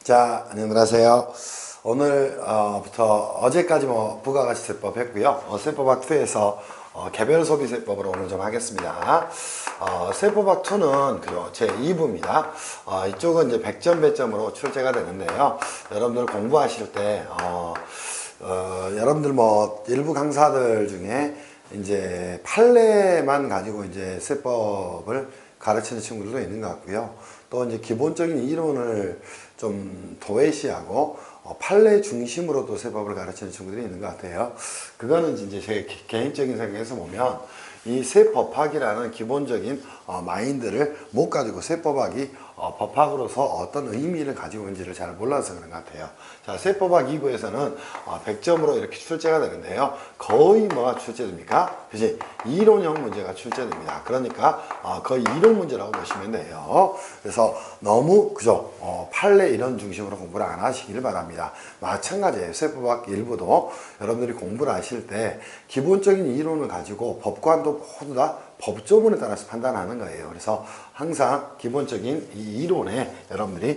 자, 안녕들 하세요. 오늘부터 어제까지 부가가치세법 했고요. 세법학 2에서 개별 소비세법으로 오늘 좀 하겠습니다. 세법학 2는 제 2부입니다. 이쪽은 이제 100점 배점으로 출제가 되는데요. 여러분들 공부하실 때, 여러분들 일부 강사들 중에 이제 판례만 가지고 이제 세법을 가르치는 친구들도 있는 것 같고요. 또 이제 기본적인 이론을 좀 도외시하고 판례 중심으로도 세법을 가르치는 친구들이 있는 것 같아요. 그거는 이제 제 개인적인 생각에서 보면 이 세법학이라는 기본적인 마인드를 못 가지고 세법학이 법학으로서 어떤 의미를 가지고 있는지를 잘 몰라서 그런 것 같아요. 자, 세법학 2부에서는 100점으로 이렇게 출제가 되는데요. 거의 뭐가 출제됩니까? 그치? 이론형 문제가 출제됩니다. 그러니까 거의 이론 문제라고 보시면 돼요. 그래서 너무 판례 이론 중심으로 공부를 안 하시길 바랍니다. 마찬가지예요. 세법학 일부도 여러분들이 공부를 하실 때 기본적인 이론을 가지고 법관도 모두 다 법조문에 따라서 판단하는 거예요. 그래서 항상 기본적인 이 이론에 여러분들이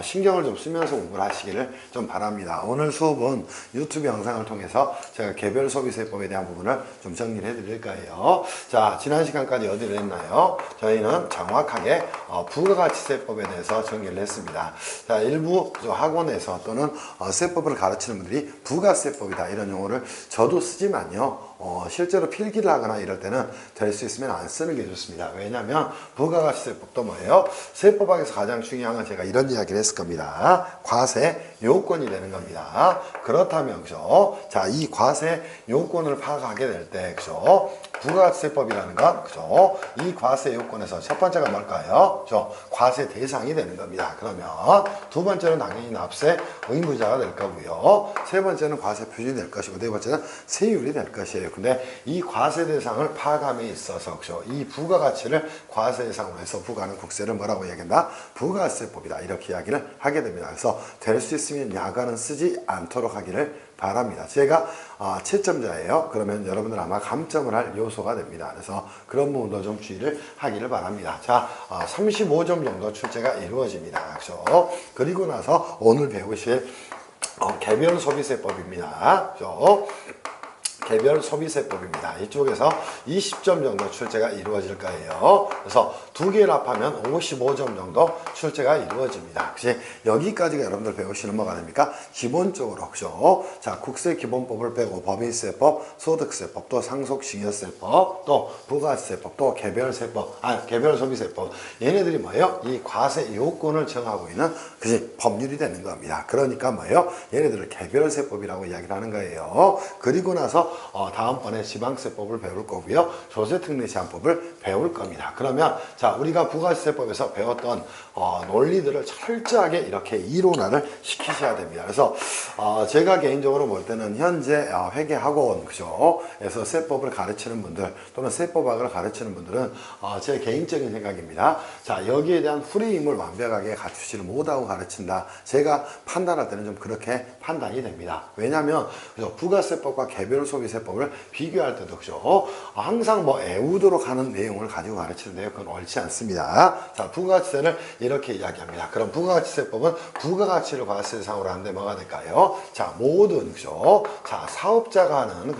신경을 좀 쓰면서 공부를 하시기를 좀 바랍니다. 오늘 수업은 유튜브 영상을 통해서 제가 개별 소비세법에 대한 부분을 좀 정리를 해드릴 거예요. 자, 지난 시간까지 어디를 했나요? 저희는 정확하게 부가가치세법에 대해서 정리를 했습니다. 자, 일부 학원에서 또는 세법을 가르치는 분들이 부가세법이다 이런 용어를 저도 쓰지만요. 실제로 필기를 하거나 이럴 때는 될 수 있으면 안 쓰는 게 좋습니다. 왜냐하면 부가가치세법도 뭐예요? 세법학에서 가장 중요한 건 제가 이런 이야기를 했을 겁니다. 과세 요건이 되는 겁니다. 그렇다면 자, 이 과세 요건을 파악하게 될 때 부가가치세법이라는 건 이 과세 요건에서 첫 번째가 뭘까요? 과세 대상이 되는 겁니다. 그러면 두 번째는 당연히 납세 의무자가 될 거고요. 세 번째는 과세 표준이 될 것이고 네 번째는 세율이 될 것이에요. 근데 이 과세 대상을 파악함에 있어서 이 부가가치를 과세 대상으로 해서 부과하는 국세를 뭐라고 이야기한다? 부가세법이다. 이렇게 이야기를 하게 됩니다. 그래서 될 수 있으면 약관은 쓰지 않도록 하기를 바랍니다. 제가 채점자예요. 그러면 여러분들 아마 감점을 할 요소가 됩니다. 그래서 그런 부분도 좀 주의를 하기를 바랍니다. 자, 35점 정도 출제가 이루어집니다. 그리고 나서 오늘 배우실 개별 소비세법입니다. 개별 소비세법입니다. 이쪽에서 20점 정도 출제가 이루어질 거예요. 그래서 두 개를 합하면 55점 정도 출제가 이루어집니다. 그치? 여기까지가 여러분들 배우시는 뭐가 됩니까? 기본적으로, 자, 국세기본법을 빼고 법인세법, 소득세법, 또 상속증여세법, 또 부가세법, 또 개별소비세법. 얘네들이 뭐예요? 이 과세 요건을 정하고 있는, 법률이 되는 겁니다. 그러니까 뭐예요? 얘네들을 개별세법이라고 이야기를 하는 거예요. 그리고 나서 다음번에 지방세법을 배울 거고요. 조세특례제한법을 배울 겁니다. 그러면 자, 우리가 부가세법에서 배웠던 논리들을 철저하게 이렇게 이론화를 시키셔야 됩니다. 그래서 제가 개인적으로 볼 때는 현재 회계학원에서 세법을 가르치는 분들 또는 세법학을 가르치는 분들은 제 개인적인 생각입니다. 자, 여기에 대한 프레임을 완벽하게 갖추지를 못하고 가르친다. 제가 판단할 때는 좀 그렇게 판단이 됩니다. 왜냐하면 부가세법과 개별소비세법을 비교할 때도 항상 애우도록 하는 내용을 가지고 가르치는데요. 그건 옳지 않습니다. 자, 부가가치세를 이렇게 이야기합니다. 그럼 부가가치세법은 부가가치를 과세 대상으로 하는데 뭐가 될까요? 자, 모든 자, 사업자가 하는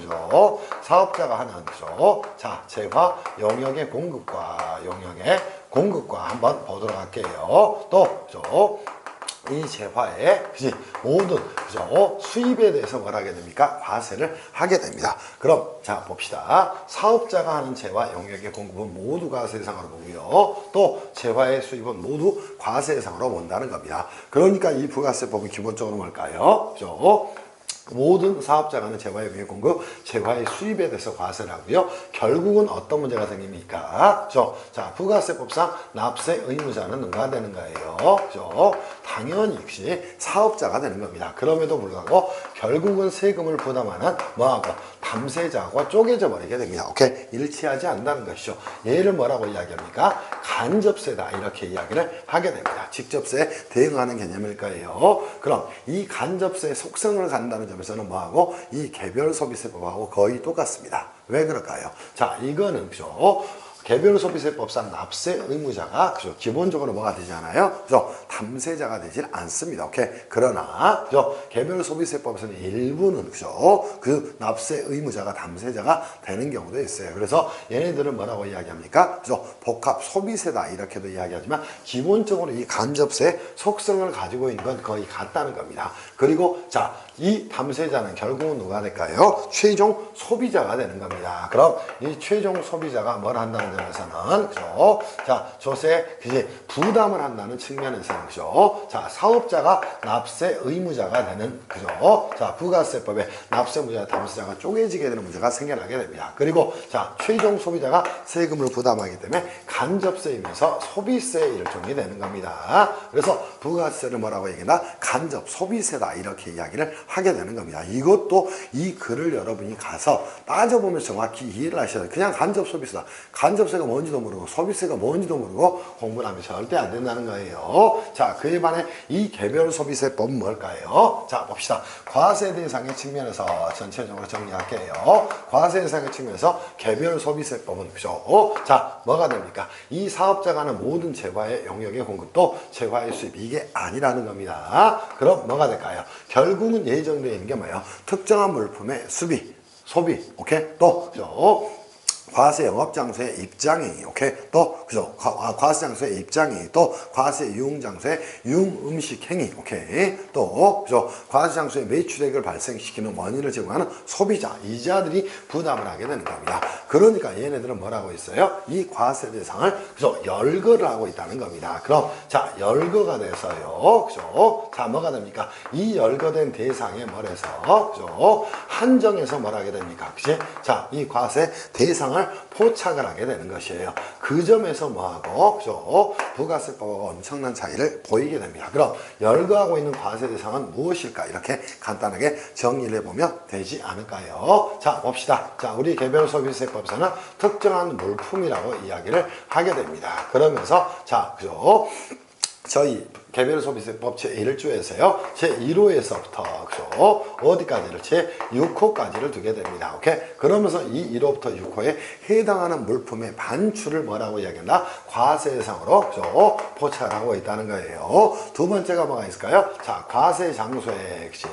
자, 재화 영역의 공급과 한번 보도록 할게요. 또 이 재화의 모든 수입에 대해서 뭘 하게 됩니까? 과세를 하게 됩니다. 그럼 자, 봅시다. 사업자가 하는 재화 영역의 공급은 모두 과세 대상으로 보고요. 또 재화의 수입은 모두 과세 대상으로 본다는 겁니다. 그러니까 이 부가세법은 기본적으로 뭘까요? 모든 사업자가 하는 재화의 영역 공급, 재화의 수입에 대해서 과세를 하고요. 결국은 어떤 문제가 생깁니까? 자, 부가세법상 납세 의무자는 누가 되는 거예요? 당연히 역시 사업자가 되는 겁니다. 그럼에도 불구하고 결국은 세금을 부담하는 담세자하고 쪼개져 버리게 됩니다. 오케이? 일치하지 않는다는 것이죠. 얘를 뭐라고 이야기합니까? 간접세다. 이렇게 이야기를 하게 됩니다. 직접세 대응하는 개념일 거예요. 그럼 이 간접세의 속성을 간다는 점에서는 이 개별소비세법하고 거의 똑같습니다. 왜 그럴까요? 자, 이거는 개별 소비세법상 납세 의무자가 그죠? 기본적으로 뭐가 되잖아요. 그죠? 담세자가 되질 않습니다. 오케이. 그러나 그죠? 개별 소비세법에서는 일부는 그죠? 그 납세 의무자가 담세자가 되는 경우도 있어요. 그래서 얘네들은 뭐라고 이야기합니까? 그죠? 복합 소비세다 이렇게도 이야기하지만 기본적으로 이 간접세 속성을 가지고 있는 건 거의 같다는 겁니다. 그리고 자, 이 담세자는 결국은 누가 될까요? 최종 소비자가 되는 겁니다. 그럼 이 최종 소비자가 뭘 한다는 점에서는 그죠? 자, 조세 그지 부담을 한다는 측면에서는 그죠? 자, 사업자가 납세 의무자가 되는 그죠? 자, 부가세법에 납세 의무자, 담세자가 쪼개지게 되는 문제가 생겨나게 됩니다. 그리고 자, 최종 소비자가 세금을 부담하기 때문에 간접세이면서 소비세 일종이 되는 겁니다. 그래서 부가세를 뭐라고 얘기하나? 간접 소비세다 이렇게 이야기를 하게 되는 겁니다. 이것도 이 글을 여러분이 가서 따져보면 정확히 이해를 하셔야 돼요. 그냥 간접 소비세다. 간접세가 뭔지도 모르고 소비세가 뭔지도 모르고 공부를 하면 절대 안 된다는 거예요. 자, 그에 반해 이 개별 소비세법은 뭘까요? 자, 봅시다. 과세 대상의 측면에서 전체적으로 정리할게요. 과세 대상의 측면에서 개별 소비세법은 그죠? 자, 뭐가 됩니까? 이 사업자가 하는 모든 재화의 영역의 공급도 재화의 수입 이게 아니라는 겁니다. 그럼 뭐가 될까요? 결국은 예정되어 있는 게 뭐예요? 특정한 물품의 수비, 소비, 오케이? 또 그죠? 과세 영업장소의 입장이, 오케이? 또, 그죠? 과세장소의 입장이, 또, 과세 유흥장소의 유흥음식행위, 오케이? 또, 그죠? 과세장소의 매출액을 발생시키는 원인을 제공하는 소비자, 이자들이 부담을 하게 되는 겁니다. 그러니까 얘네들은 뭐라고 있어요? 이 과세 대상을, 그죠? 열거를 하고 있다는 겁니다. 그럼, 자, 열거가 돼서요, 그죠? 자, 뭐가 됩니까? 이 열거된 대상에 뭐래서, 그죠? 한정해서 뭘 하게 됩니까? 그치? 자, 이 과세 대상을 포착을 하게 되는 것이에요. 그 점에서 뭐하고 그죠? 부가세법하고 엄청난 차이를 보이게 됩니다. 그럼 열거하고 있는 과세 대상은 무엇일까? 이렇게 간단하게 정리를 해보면 되지 않을까요? 자, 봅시다. 자, 우리 개별 소비세법에서는 특정한 물품이라고 이야기를 하게 됩니다. 그러면서 자, 그죠? 저희 개별소비세법 제1조에서요. 제1호에서부터 그죠? 어디까지를? 제6호까지를 두게 됩니다. 오케이? 그러면서 이 1호부터 6호에 해당하는 물품의 반출을 뭐라고 이야기한다? 과세 대상으로 그죠? 포착을 하고 있다는 거예요. 두 번째가 뭐가 있을까요? 자, 과세 장소의 액시.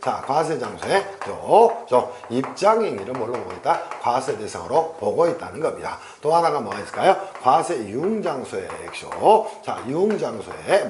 자, 과세 장소의 그죠? 입장행위를 뭘로 보고 있다? 과세 대상으로 보고 있다는 겁니다. 또 하나가 뭐가 있을까요? 과세 유흥장소의 액쇼. 자, 유흥장소의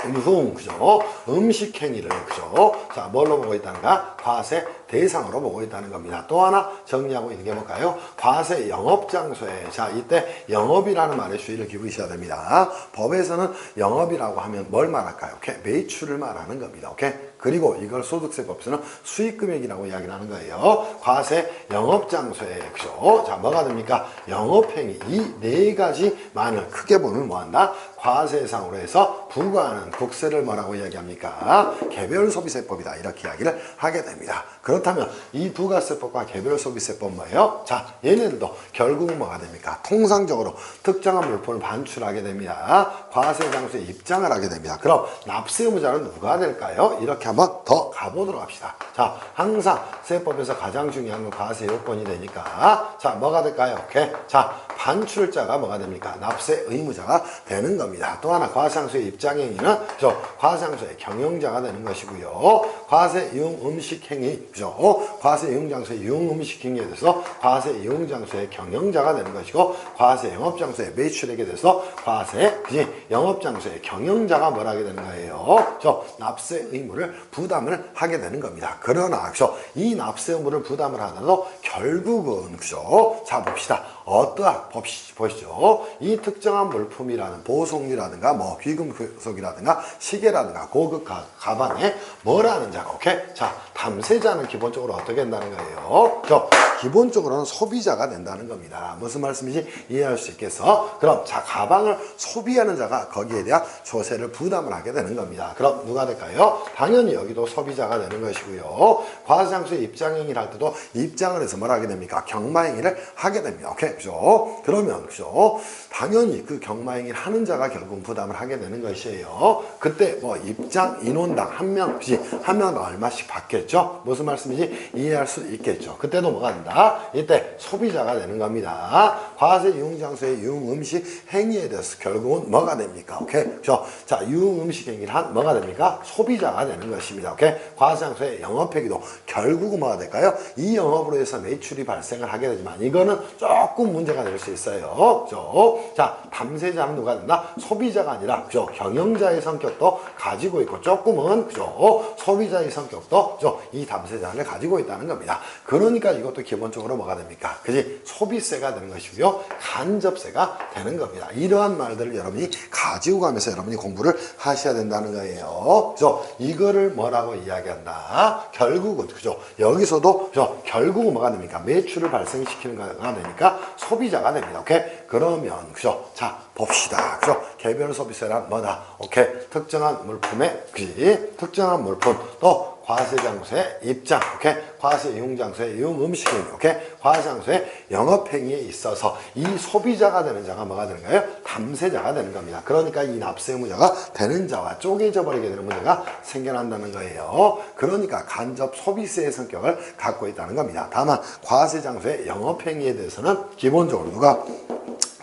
유흥, 그죠? 음식행위를, 그죠? 자, 뭘로 보고 있다는가? 과세 대상으로 보고 있다는 겁니다. 또 하나 정리하고 있는 게 뭘까요? 과세 영업장소에, 자, 이때 영업이라는 말에 주의를 기울이셔야 됩니다. 법에서는 영업이라고 하면 뭘 말할까요? 오케이? 매출을 말하는 겁니다. 오케이? 그리고 이걸 소득세법에서는 수익금액이라고 이야기를 하는 거예요. 과세 영업장소에, 그죠? 자, 뭐가 됩니까? 영업행위. 이 네 가지만을 크게 보면 뭐한다? 과세상으로 해서 부과하는 국세를 뭐라고 이야기합니까? 개별소비세법이다. 이렇게 이야기를 하게 됩니다. 그렇다면 이 부가세법과 개별소비세법 뭐예요? 자, 얘네들도 결국은 뭐가 됩니까? 통상적으로 특정한 물품을 반출하게 됩니다. 과세장소에 입장을 하게 됩니다. 그럼 납세의무자는 누가 될까요? 이렇게 한번 더 가보도록 합시다. 자, 항상 세법에서 가장 중요한 건 과세 요건이 되니까 자, 뭐가 될까요? 오케이. 자, 반출자가 뭐가 됩니까? 납세 의무자가 되는 겁니다. 또 하나 과세장소의 입장행위는 그죠? 과세장소의 경영자가 되는 것이고요. 과세 이용 음식행위, 그죠? 과세 이용장소의 이용 음식행위에 대해서 과세 이용장소의 경영자가 되는 것이고, 과세 영업장소의 매출액에 대해서 과세 그지? 영업장소의 경영자가 뭘 하게 되는 거예요? 그죠? 납세 의무를 부담을 하게 되는 겁니다. 그러나 그죠? 이 납세 의무를 부담을 하더라도 결국은 그죠? 자, 봅시다. 어떠한 보시죠. 이 특정한 물품이라는 보석이라든가 뭐 귀금속이라든가 시계라든가 고급 가방에 뭐라는 자가 오케이? 자, 담세자는 기본적으로 어떻게 된다는 거예요? 기본적으로는 소비자가 된다는 겁니다. 무슨 말씀인지 이해할 수 있겠어? 그럼 자, 가방을 소비하는 자가 거기에 대한 조세를 부담을 하게 되는 겁니다. 그럼 누가 될까요? 당연히 여기도 소비자가 되는 것이고요. 과세장소에 입장행위를 할 때도 입장을 해서 뭘 하게 됩니까? 경마행위를 하게 됩니다. 오케이? 그죠? 그러면, 그죠? 당연히 그 경마행위를 하는 자가 결국 부담을 하게 되는 것이에요. 그때 뭐 입장, 인원당 한 명, 그지? 한 명당 얼마씩 받겠죠? 무슨 말씀인지 이해할 수 있겠죠? 그때도 뭐가 된다? 이때 소비자가 되는 겁니다. 과세 유흥장소의 유흥음식 행위에 대해서 결국은 뭐가 됩니까? 오케이? 그죠? 자, 유흥음식 행위를 한 뭐가 됩니까? 소비자가 되는 것입니다. 오케이? 과세장소의 영업회계도 결국은 뭐가 될까요? 이 영업으로 해서 매출이 발생을 하게 되지만 이거는 조금 문제가 될 수 있어요. 그죠? 자, 담세자는 누가 된다? 소비자가 아니라, 그죠? 경영자의 성격도 가지고 있고 조금은, 그죠? 소비자의 성격도, 그죠? 이 담세자를 가지고 있다는 겁니다. 그러니까 이것도 기본적으로 뭐가 됩니까? 그지? 소비세가 되는 것이고요. 간접세가 되는 겁니다. 이러한 말들을 여러분이 가지고 가면서 여러분이 공부를 하셔야 된다는 거예요. 그죠? 이거를 뭐라고 이야기한다? 결국은, 그죠? 여기서도, 그죠? 결국은 뭐가 됩니까? 매출을 발생시키는 거가 되니까 소비자가 됩니다. 오케이? 그러면, 그죠? 자, 봅시다. 그죠? 개별 소비세란 뭐다? 오케이? 특정한 물품의, 그지? 특정한 물품, 또 과세장소의 입장, 오케이? 과세 이용장소의 이용음식행, 오케이? 과세장소의 영업행위에 있어서 이 소비자가 되는 자가 뭐가 되는가요? 담세자가 되는 겁니다. 그러니까 이 납세 의무자가 되는 자와 쪼개져 버리게 되는 문제가 생겨난다는 거예요. 그러니까 간접 소비세의 성격을 갖고 있다는 겁니다. 다만 과세장소의 영업행위에 대해서는 기본적으로 누가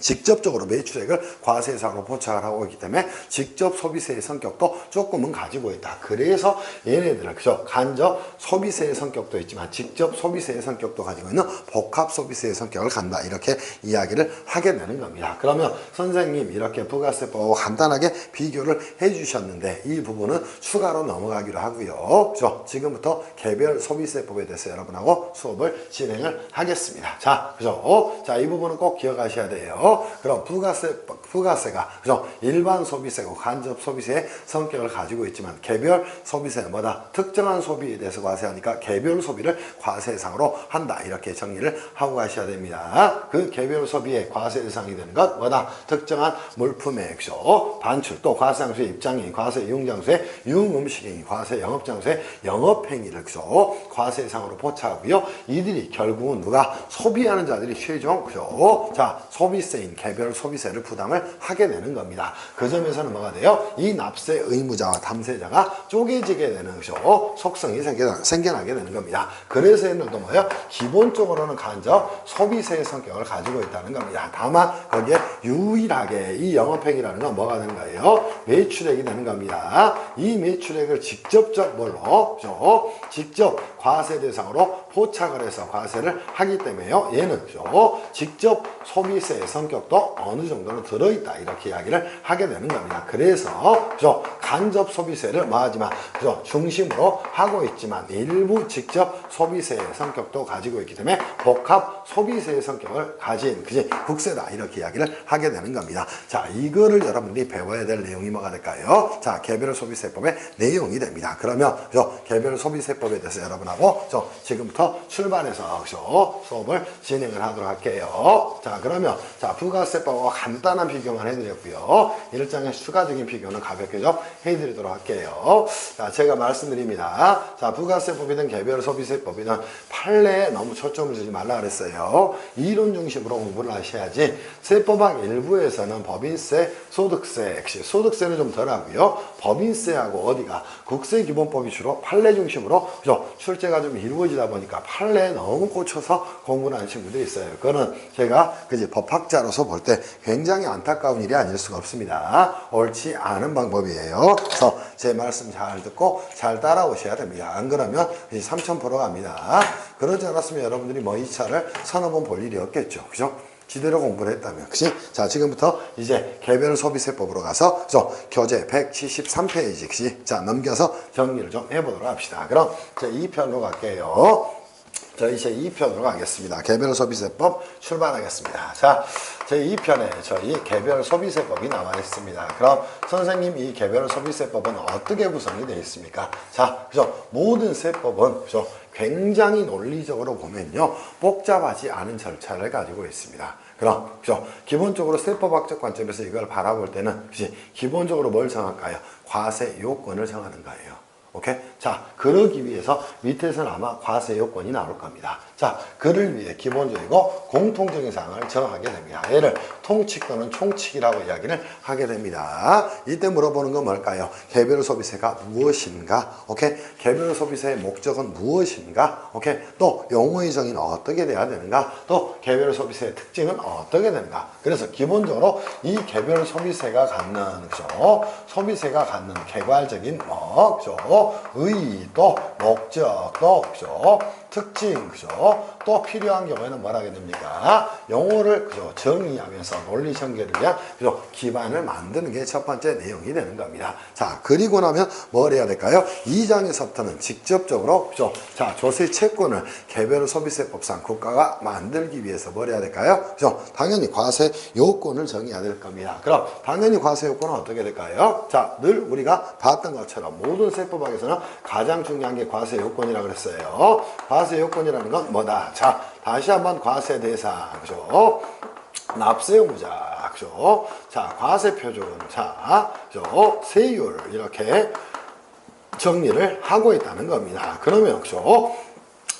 직접적으로 매출액을 과세상으로 포착을 하고 있기 때문에 직접 소비세의 성격도 조금은 가지고 있다. 그래서 얘네들은, 그죠? 간접 소비세의 성격도 있지만 직접 소비세의 성격도 가지고 있는 복합 소비세의 성격을 갖는다. 이렇게 이야기를 하게 되는 겁니다. 그러면 선생님 이렇게 부가세법하고 간단하게 비교를 해주셨는데 이 부분은 추가로 넘어가기로 하고요. 그죠? 지금부터 개별 소비세법에 대해서 여러분하고 수업을 진행을 하겠습니다. 자, 그죠? 자, 이 부분은 꼭 기억하셔야 돼요. 그럼 부가세가, 그죠? 일반 소비세고 간접 소비세의 성격을 가지고 있지만 개별 소비세는 뭐다? 특정한 소비에 대해서 과세하니까 개별 소비를 과세상으로 한다. 이렇게 정리를 하고 가셔야 됩니다. 그 개별 소비의 과세 대상이 되는 것 뭐다? 특정한 물품의, 그죠? 반출, 또 과세장소의 입장행위, 과세 이용장소의 유흥음식행위, 과세 영업장소의 영업행위를, 그죠? 과세상으로 포착하고요. 이들이 결국은 누가? 소비하는 자들이 최종, 그죠? 자, 소비세 개별 소비세를 부담을 하게 되는 겁니다. 그 점에서는 뭐가 돼요? 이 납세 의무자와 담세자가 쪼개지게 되는 거죠. 속성이 생겨나게 되는 겁니다. 그래서 얘들도 뭐예요? 기본적으로는 간접 소비세의 성격을 가지고 있다는 겁니다. 다만 거기에 유일하게 이 영업행위라는 건 뭐가 되는 거예요? 매출액이 되는 겁니다. 이 매출액을 직접적 뭘로? 그죠? 직접 과세 대상으로 포착을 해서 과세를 하기 때문에요. 얘는, 그죠? 직접 소비세의 성격도 어느 정도는 들어있다. 이렇게 이야기를 하게 되는 겁니다. 그래서, 그죠? 간접 소비세를 뭐하지만, 그죠? 중심으로 하고 있지만 일부 직접 소비세의 성격도 가지고 있기 때문에 복합 소비세의 성격을 가진, 그지? 국세다. 이렇게 이야기를 하게 되는 겁니다. 자, 이거를 여러분들이 배워야 될 내용이 뭐가 될까요? 자, 개별 소비세법의 내용이 됩니다. 그러면, 그죠? 개별 소비세법에 대해서 여러분하고, 그죠? 지금부터 출발해서, 그죠? 수업을 진행을 하도록 할게요. 자, 그러면, 자, 부가세법과 간단한 비교만 해드렸고요. 일장의 추가적인 비교는 가볍게 좀 해드리도록 할게요. 자, 제가 말씀드립니다. 자, 부가세법이든 개별 소비세법이든 판례에 너무 초점을 주지 말라 그랬어요. 이론 중심으로 공부를 하셔야지. 세법학 일부에서는 법인세, 소득세, 역시 소득세는 좀 덜하고요. 법인세하고 어디가 국세기본법이 주로 판례 중심으로, 그죠? 출제가 좀 이루어지다 보니까 판례에 너무 꽂혀서 공부를 하는 친구들이 있어요. 그거는 제가 그지 법학자로서 볼 때 굉장히 안타까운 일이 아닐 수가 없습니다. 옳지 않은 방법이에요. 그래서 제 말씀 잘 듣고 잘 따라오셔야 됩니다. 안 그러면 3,000% 갑니다. 그러지 않았으면 여러분들이 뭐 2차를 서너 번 볼 일이 없겠죠. 그죠? 지대로 공부를 했다면. 그치? 자, 지금부터 이제 개별 소비세법으로 가서, 그죠? 교재 173페이지. 그치? 자, 넘겨서 정리를 좀 해보도록 합시다. 그럼 제 2편으로 갈게요. 자, 이제 2편으로 가겠습니다. 개별 소비세법 출발하겠습니다. 자, 제 2편에 저희 개별 소비세법이 나와 있습니다. 그럼 선생님 이 개별 소비세법은 어떻게 구성이 되어 있습니까? 자, 그죠? 모든 세법은, 그죠? 굉장히 논리적으로 보면요, 복잡하지 않은 절차를 가지고 있습니다. 그럼, 그죠? 기본적으로 세법학적 관점에서 이걸 바라볼 때는, 그치? 기본적으로 뭘 정할까요? 과세 요건을 정하는 거예요. 오케이? 자, 그러기 위해서 밑에서는 아마 과세 요건이 나올 겁니다. 자, 그를 위해 기본적이고 공통적인 사항을 정하게 됩니다. 얘를 통칙 또는 총칙이라고 이야기를 하게 됩니다. 이때 물어보는 건 뭘까요? 개별 소비세가 무엇인가? 오케이? 개별 소비세의 목적은 무엇인가? 오케이? 또 용어의 정의는 어떻게 돼야 되는가? 또 개별 소비세의 특징은 어떻게 되는가? 그래서 기본적으로 이 개별 소비세가 갖는 그죠? 소비세가 갖는 개괄적인 뭐 그죠? 의도, 목적도 그죠? 특징, 그죠? 또 필요한 경우에는 뭐라 하게 됩니까? 용어를, 그죠? 정의하면서 논리 전개를 위한, 그죠? 기반을 만드는 게 첫 번째 내용이 되는 겁니다. 자, 그리고 나면 뭘 해야 될까요? 2장에서부터는 직접적으로, 그죠? 자, 조세 채권을 개별 소비세법상 국가가 만들기 위해서 뭘 해야 될까요? 그죠? 당연히 과세 요건을 정해야 될 겁니다. 그럼, 당연히 과세 요건은 어떻게 될까요? 자, 늘 우리가 봤던 것처럼 모든 세법학에서는 가장 중요한 게 과세 요건이라고 그랬어요. 과세 요건이라는 건 뭐다? 자, 다시 한번 과세 대상, 그죠? 납세 의무자, 그죠? 자, 과세 표준, 자, 그죠? 세율, 이렇게 정리를 하고 있다는 겁니다. 그러면, 그죠?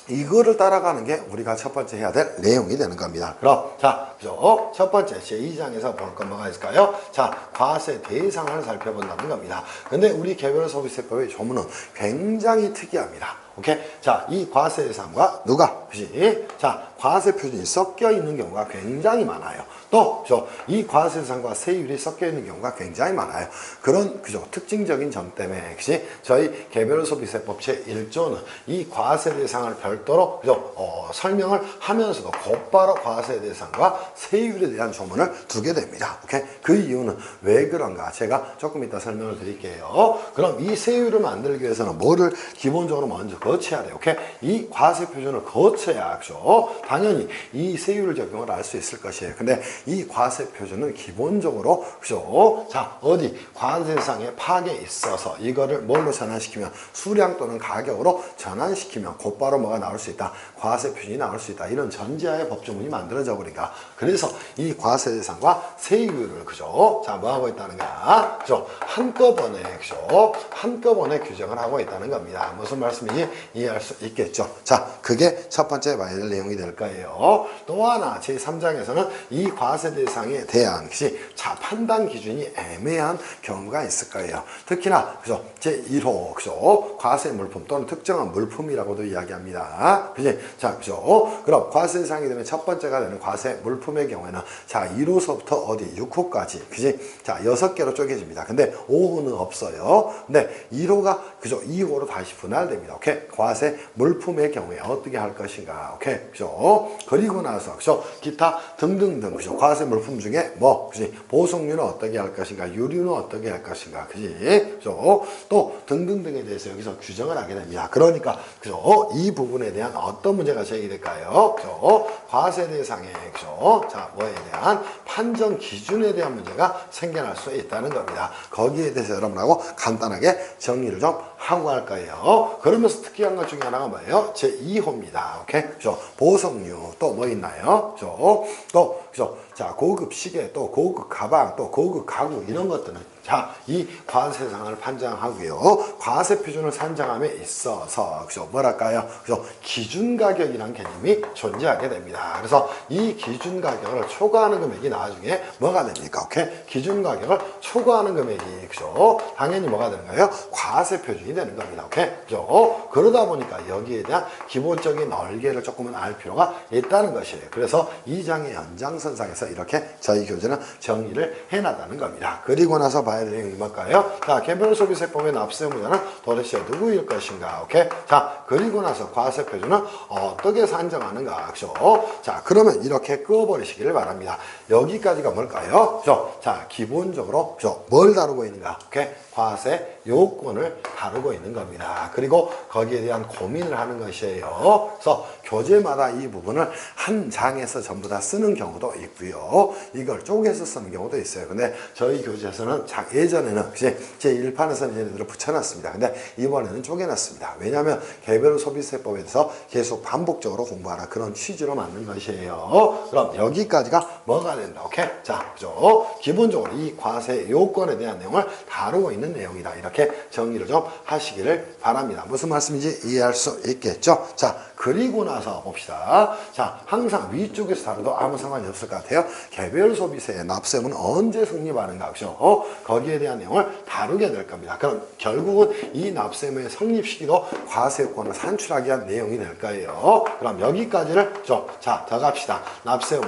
이거를 따라가는 게 우리가 첫 번째 해야 될 내용이 되는 겁니다. 그럼, 자, 그죠? 첫 번째, 제2장에서 볼 건 뭐가 있을까요? 자, 과세 대상을 살펴본다는 겁니다. 근데 우리 개별소비세법의 조문은 굉장히 특이합니다. 오케이? 자, 이 과세 대상과 누가? 그지? 자, 과세 표준이 섞여 있는 경우가 굉장히 많아요. 또, 그죠? 이 과세 대상과 세율이 섞여 있는 경우가 굉장히 많아요. 그런, 그죠? 특징적인 점 때문에, 그지? 저희 개별소비세법 제1조는 이 과세 대상을 별도로, 그죠? 설명을 하면서도 곧바로 과세 대상과 세율에 대한 조문을 두게 됩니다. 오케이? 그 이유는 왜 그런가? 제가 조금 이따 설명을 드릴게요. 그럼 이 세율을 만들기 위해서는 뭐를 기본적으로 먼저 거쳐야 돼요. 오케이? 이 과세 표준을 거쳐야, 그죠? 당연히 이 세율을 적용을 할 수 있을 것이에요. 근데 이 과세 표준은 기본적으로, 그죠? 자, 어디? 과세상의 파악에 있어서 이거를 뭘로 전환시키면 수량 또는 가격으로 전환시키면 곧바로 뭐가 나올 수 있다? 과세 표준이 나올 수 있다. 이런 전제하에 법조문이 만들어져 버리니까. 그래서 이 과세 대상과 세율을, 그죠? 자, 뭐 하고 있다는가? 그죠? 한꺼번에, 그죠? 한꺼번에 규정을 하고 있다는 겁니다. 무슨 말씀인지 이해할 수 있겠죠. 자, 그게 첫 번째 봐야 될 내용이 될 거예요. 또 하나, 제3장에서는 이 과세 대상에 대한 것이 자, 판단 기준이 애매한 경우가 있을 거예요. 특히나, 그죠? 제1호, 그죠? 과세 물품 또는 특정한 물품이라고도 이야기합니다. 그지? 자, 그죠? 그럼 과세 대상이 되면 첫 번째가 되는 과세 물품의 경우에는 자, 1호서부터 어디? 6호까지. 그지? 자, 6개로 쪼개집니다. 근데 5호는 없어요. 근데 1호가, 그죠? 2호로 다시 분할됩니다. 오케이? 과세 물품의 경우에 어떻게 할 것인가. 오케이? 그죠? 그리고 나서, 그죠? 기타 등등등, 그죠? 과세 물품 중에 뭐, 그지? 보석류는 어떻게 할 것인가. 유류는 어떻게 할 것인가. 그지? 그죠? 또 등등등에 대해서 여기서 규정을 하게 됩니다. 그러니까, 그죠? 이 부분에 대한 어떤 문제가 제기될까요? 그죠? 과세 대상에, 그죠? 자, 뭐에 대한 판정 기준에 대한 문제가 생겨날 수 있다는 겁니다. 거기에 대해서 여러분하고 간단하게 정리를 좀 하고 할 거예요. 그러면서 특이한 것 중에 하나가 뭐예요? 제2호입니다. 오케이? 그죠? 보석류 또 뭐 있나요? 그죠? 또, 그죠? 자, 고급 시계, 또 고급 가방, 또 고급 가구 이런 것들은 자, 이 과세상을 판정하고요. 과세 표준을 산정함에 있어서, 그죠? 뭐랄까요? 그죠? 기준 가격이라는 개념이 존재하게 됩니다. 그래서 이 기준 가격을 초과하는 금액이 나중에 뭐가 됩니까? 오케이? 기준 가격을 초과하는 금액이, 그죠? 당연히 뭐가 되는가요? 과세 표준이 되는 겁니다. 오케이? 그죠? 그러다 보니까 여기에 대한 기본적인 얼개를 조금은 알 필요가 있다는 것이에요. 그래서 이 장의 연장선상에서 이렇게 저희 교재는 정리를 해놨다는 겁니다. 그리고 나서 봐야 될 내용이 뭘까요? 자, 개별소비세법의 납세 의무자는 도대체 누구일 것인가? 오케이? 자, 그리고 나서 과세 표준은 어떻게 산정하는가? 그죠? 자, 그러면 이렇게 끄어버리시기를 바랍니다. 여기까지가 뭘까요? 그죠? 자, 기본적으로, 그죠? 뭘 다루고 있는가? 오케이? 과세 요건을 다루고 있는 겁니다. 그리고 거기에 대한 고민을 하는 것이에요. 그래서 교재마다 이 부분을 한 장에서 전부 다 쓰는 경우도 있고요. 이걸 쪼개서 쓰는 경우도 있어요. 근데 저희 교재에서는 예전에는 제1판에서는 얘네들을 붙여놨습니다. 근데 이번에는 쪼개놨습니다. 왜냐하면 개별 소비세법에 대해서 계속 반복적으로 공부하라 그런 취지로 만든 것이에요. 그럼 여기까지가 뭐가 된다. 오케이? 자, 그죠? 기본적으로 이 과세 요건에 대한 내용을 다루고 있는 내용이다. 이렇게 정리를 좀 하시기를 바랍니다. 무슨 말씀인지 이해할 수 있겠죠? 자, 그리고 나서 봅시다. 자, 항상 위쪽에서 다뤄도 아무 상관이 없을 것 같아요. 개별 소비세의 납세은 언제 성립하는가, 그죠? 거기에 대한 내용을 다루게 될 겁니다. 그럼 결국은 이 납세의 성립 시기도 과세요건을 산출하기 위한 내용이 될 거예요. 그럼 여기까지를 자, 더 갑시다. 납세의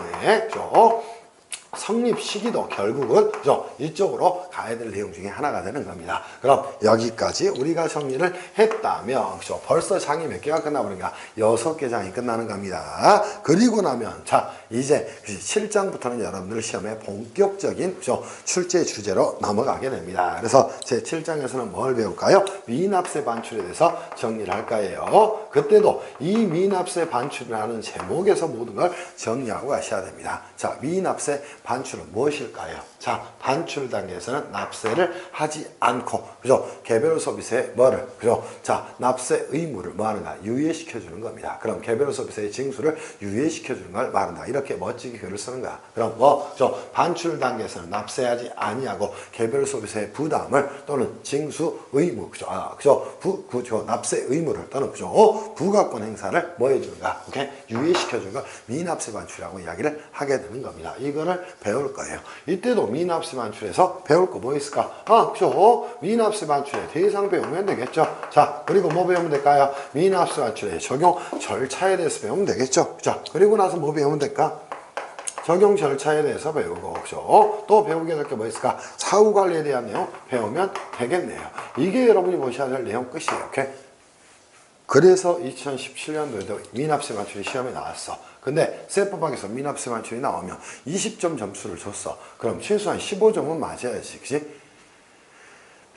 성립 시기도 결국은 이쪽으로 가야 될 내용 중에 하나가 되는 겁니다. 그럼 여기까지 우리가 정리를 했다면 벌써 장이 몇 개가 끝나버린가? 6개 장이 끝나는 겁니다. 그리고 나면 자, 이제 7장부터는 여러분들 시험에 본격적인 출제 주제로 넘어가게 됩니다. 그래서 제 7장에서는 뭘 배울까요? 미납세 반출에 대해서 정리를 할 거예요. 그때도 이 미납세 반출이라는 제목에서 모든 걸 정리하고 가셔야 됩니다. 자, 미납세 반출은 무엇일까요? 자, 반출 단계에서는 납세를 하지 않고, 그죠? 개별 소비세 뭐를, 그죠? 자, 납세 의무를 뭐 하는가? 유예시켜 주는 겁니다. 그럼 개별 소비세의 징수를 유예시켜 주는 걸 말한다. 이렇게 멋지게 글을 쓰는 거야. 그럼 반출 단계에서는 납세하지 아니하고 개별 소비세의 부담을 또는 징수 의무, 그죠? 납세 의무를 또는 부가권 행사를 뭐 해주는가? 오케이? 유예시켜 주는 걸 미납세 반출이라고 이야기를 하게 되는 겁니다. 이거를 배울 거예요. 이때도 미납세 반출에서 배울 거 뭐 있을까? 미납세 반출의 대상 배우면 되겠죠. 자, 그리고 뭐 배우면 될까요? 미납세 반출의 적용 절차에 대해서 배우면 되겠죠. 자, 그리고 나서 뭐 배우면 될까? 적용 절차에 대해서 배우고, 그죠? 또 배우게 될 게 뭐 있을까? 사후 관리에 대한 내용 배우면 되겠네요. 이게 여러분이 보셔야 될 내용 끝이에요. 오케이? 그래서 2017년도에도 미납세 반출이 시험에 나왔어. 근데 세법학에서 미납세 반출이 나오면 20점 점수를 줬어. 그럼 최소한 15점은 맞아야지, 그치?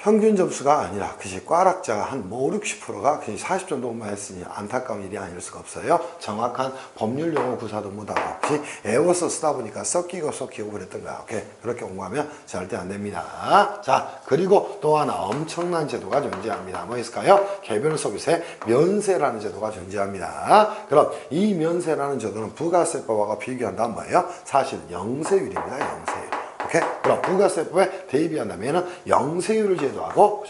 평균 점수가 아니라, 그치? 꽈락자가 한 5, 60%가 40점 넘어만 했으니 안타까운 일이 아닐 수가 없어요. 정확한 법률 용어 구사도 못하고, 그치? 애워서 쓰다 보니까 섞이고 그랬던 거야. 오케이? 그렇게 공부하면 절대 안 됩니다. 자, 그리고 또 하나 엄청난 제도가 존재합니다. 뭐 있을까요? 개별 소비세 면세라는 제도가 존재합니다. 그럼 이 면세라는 제도는 부가세법하고 비교한다면 뭐예요? 사실 영세율입니다. 영세율. 오케이? 그럼 부가세법에 대입한다면 영세율 제도하고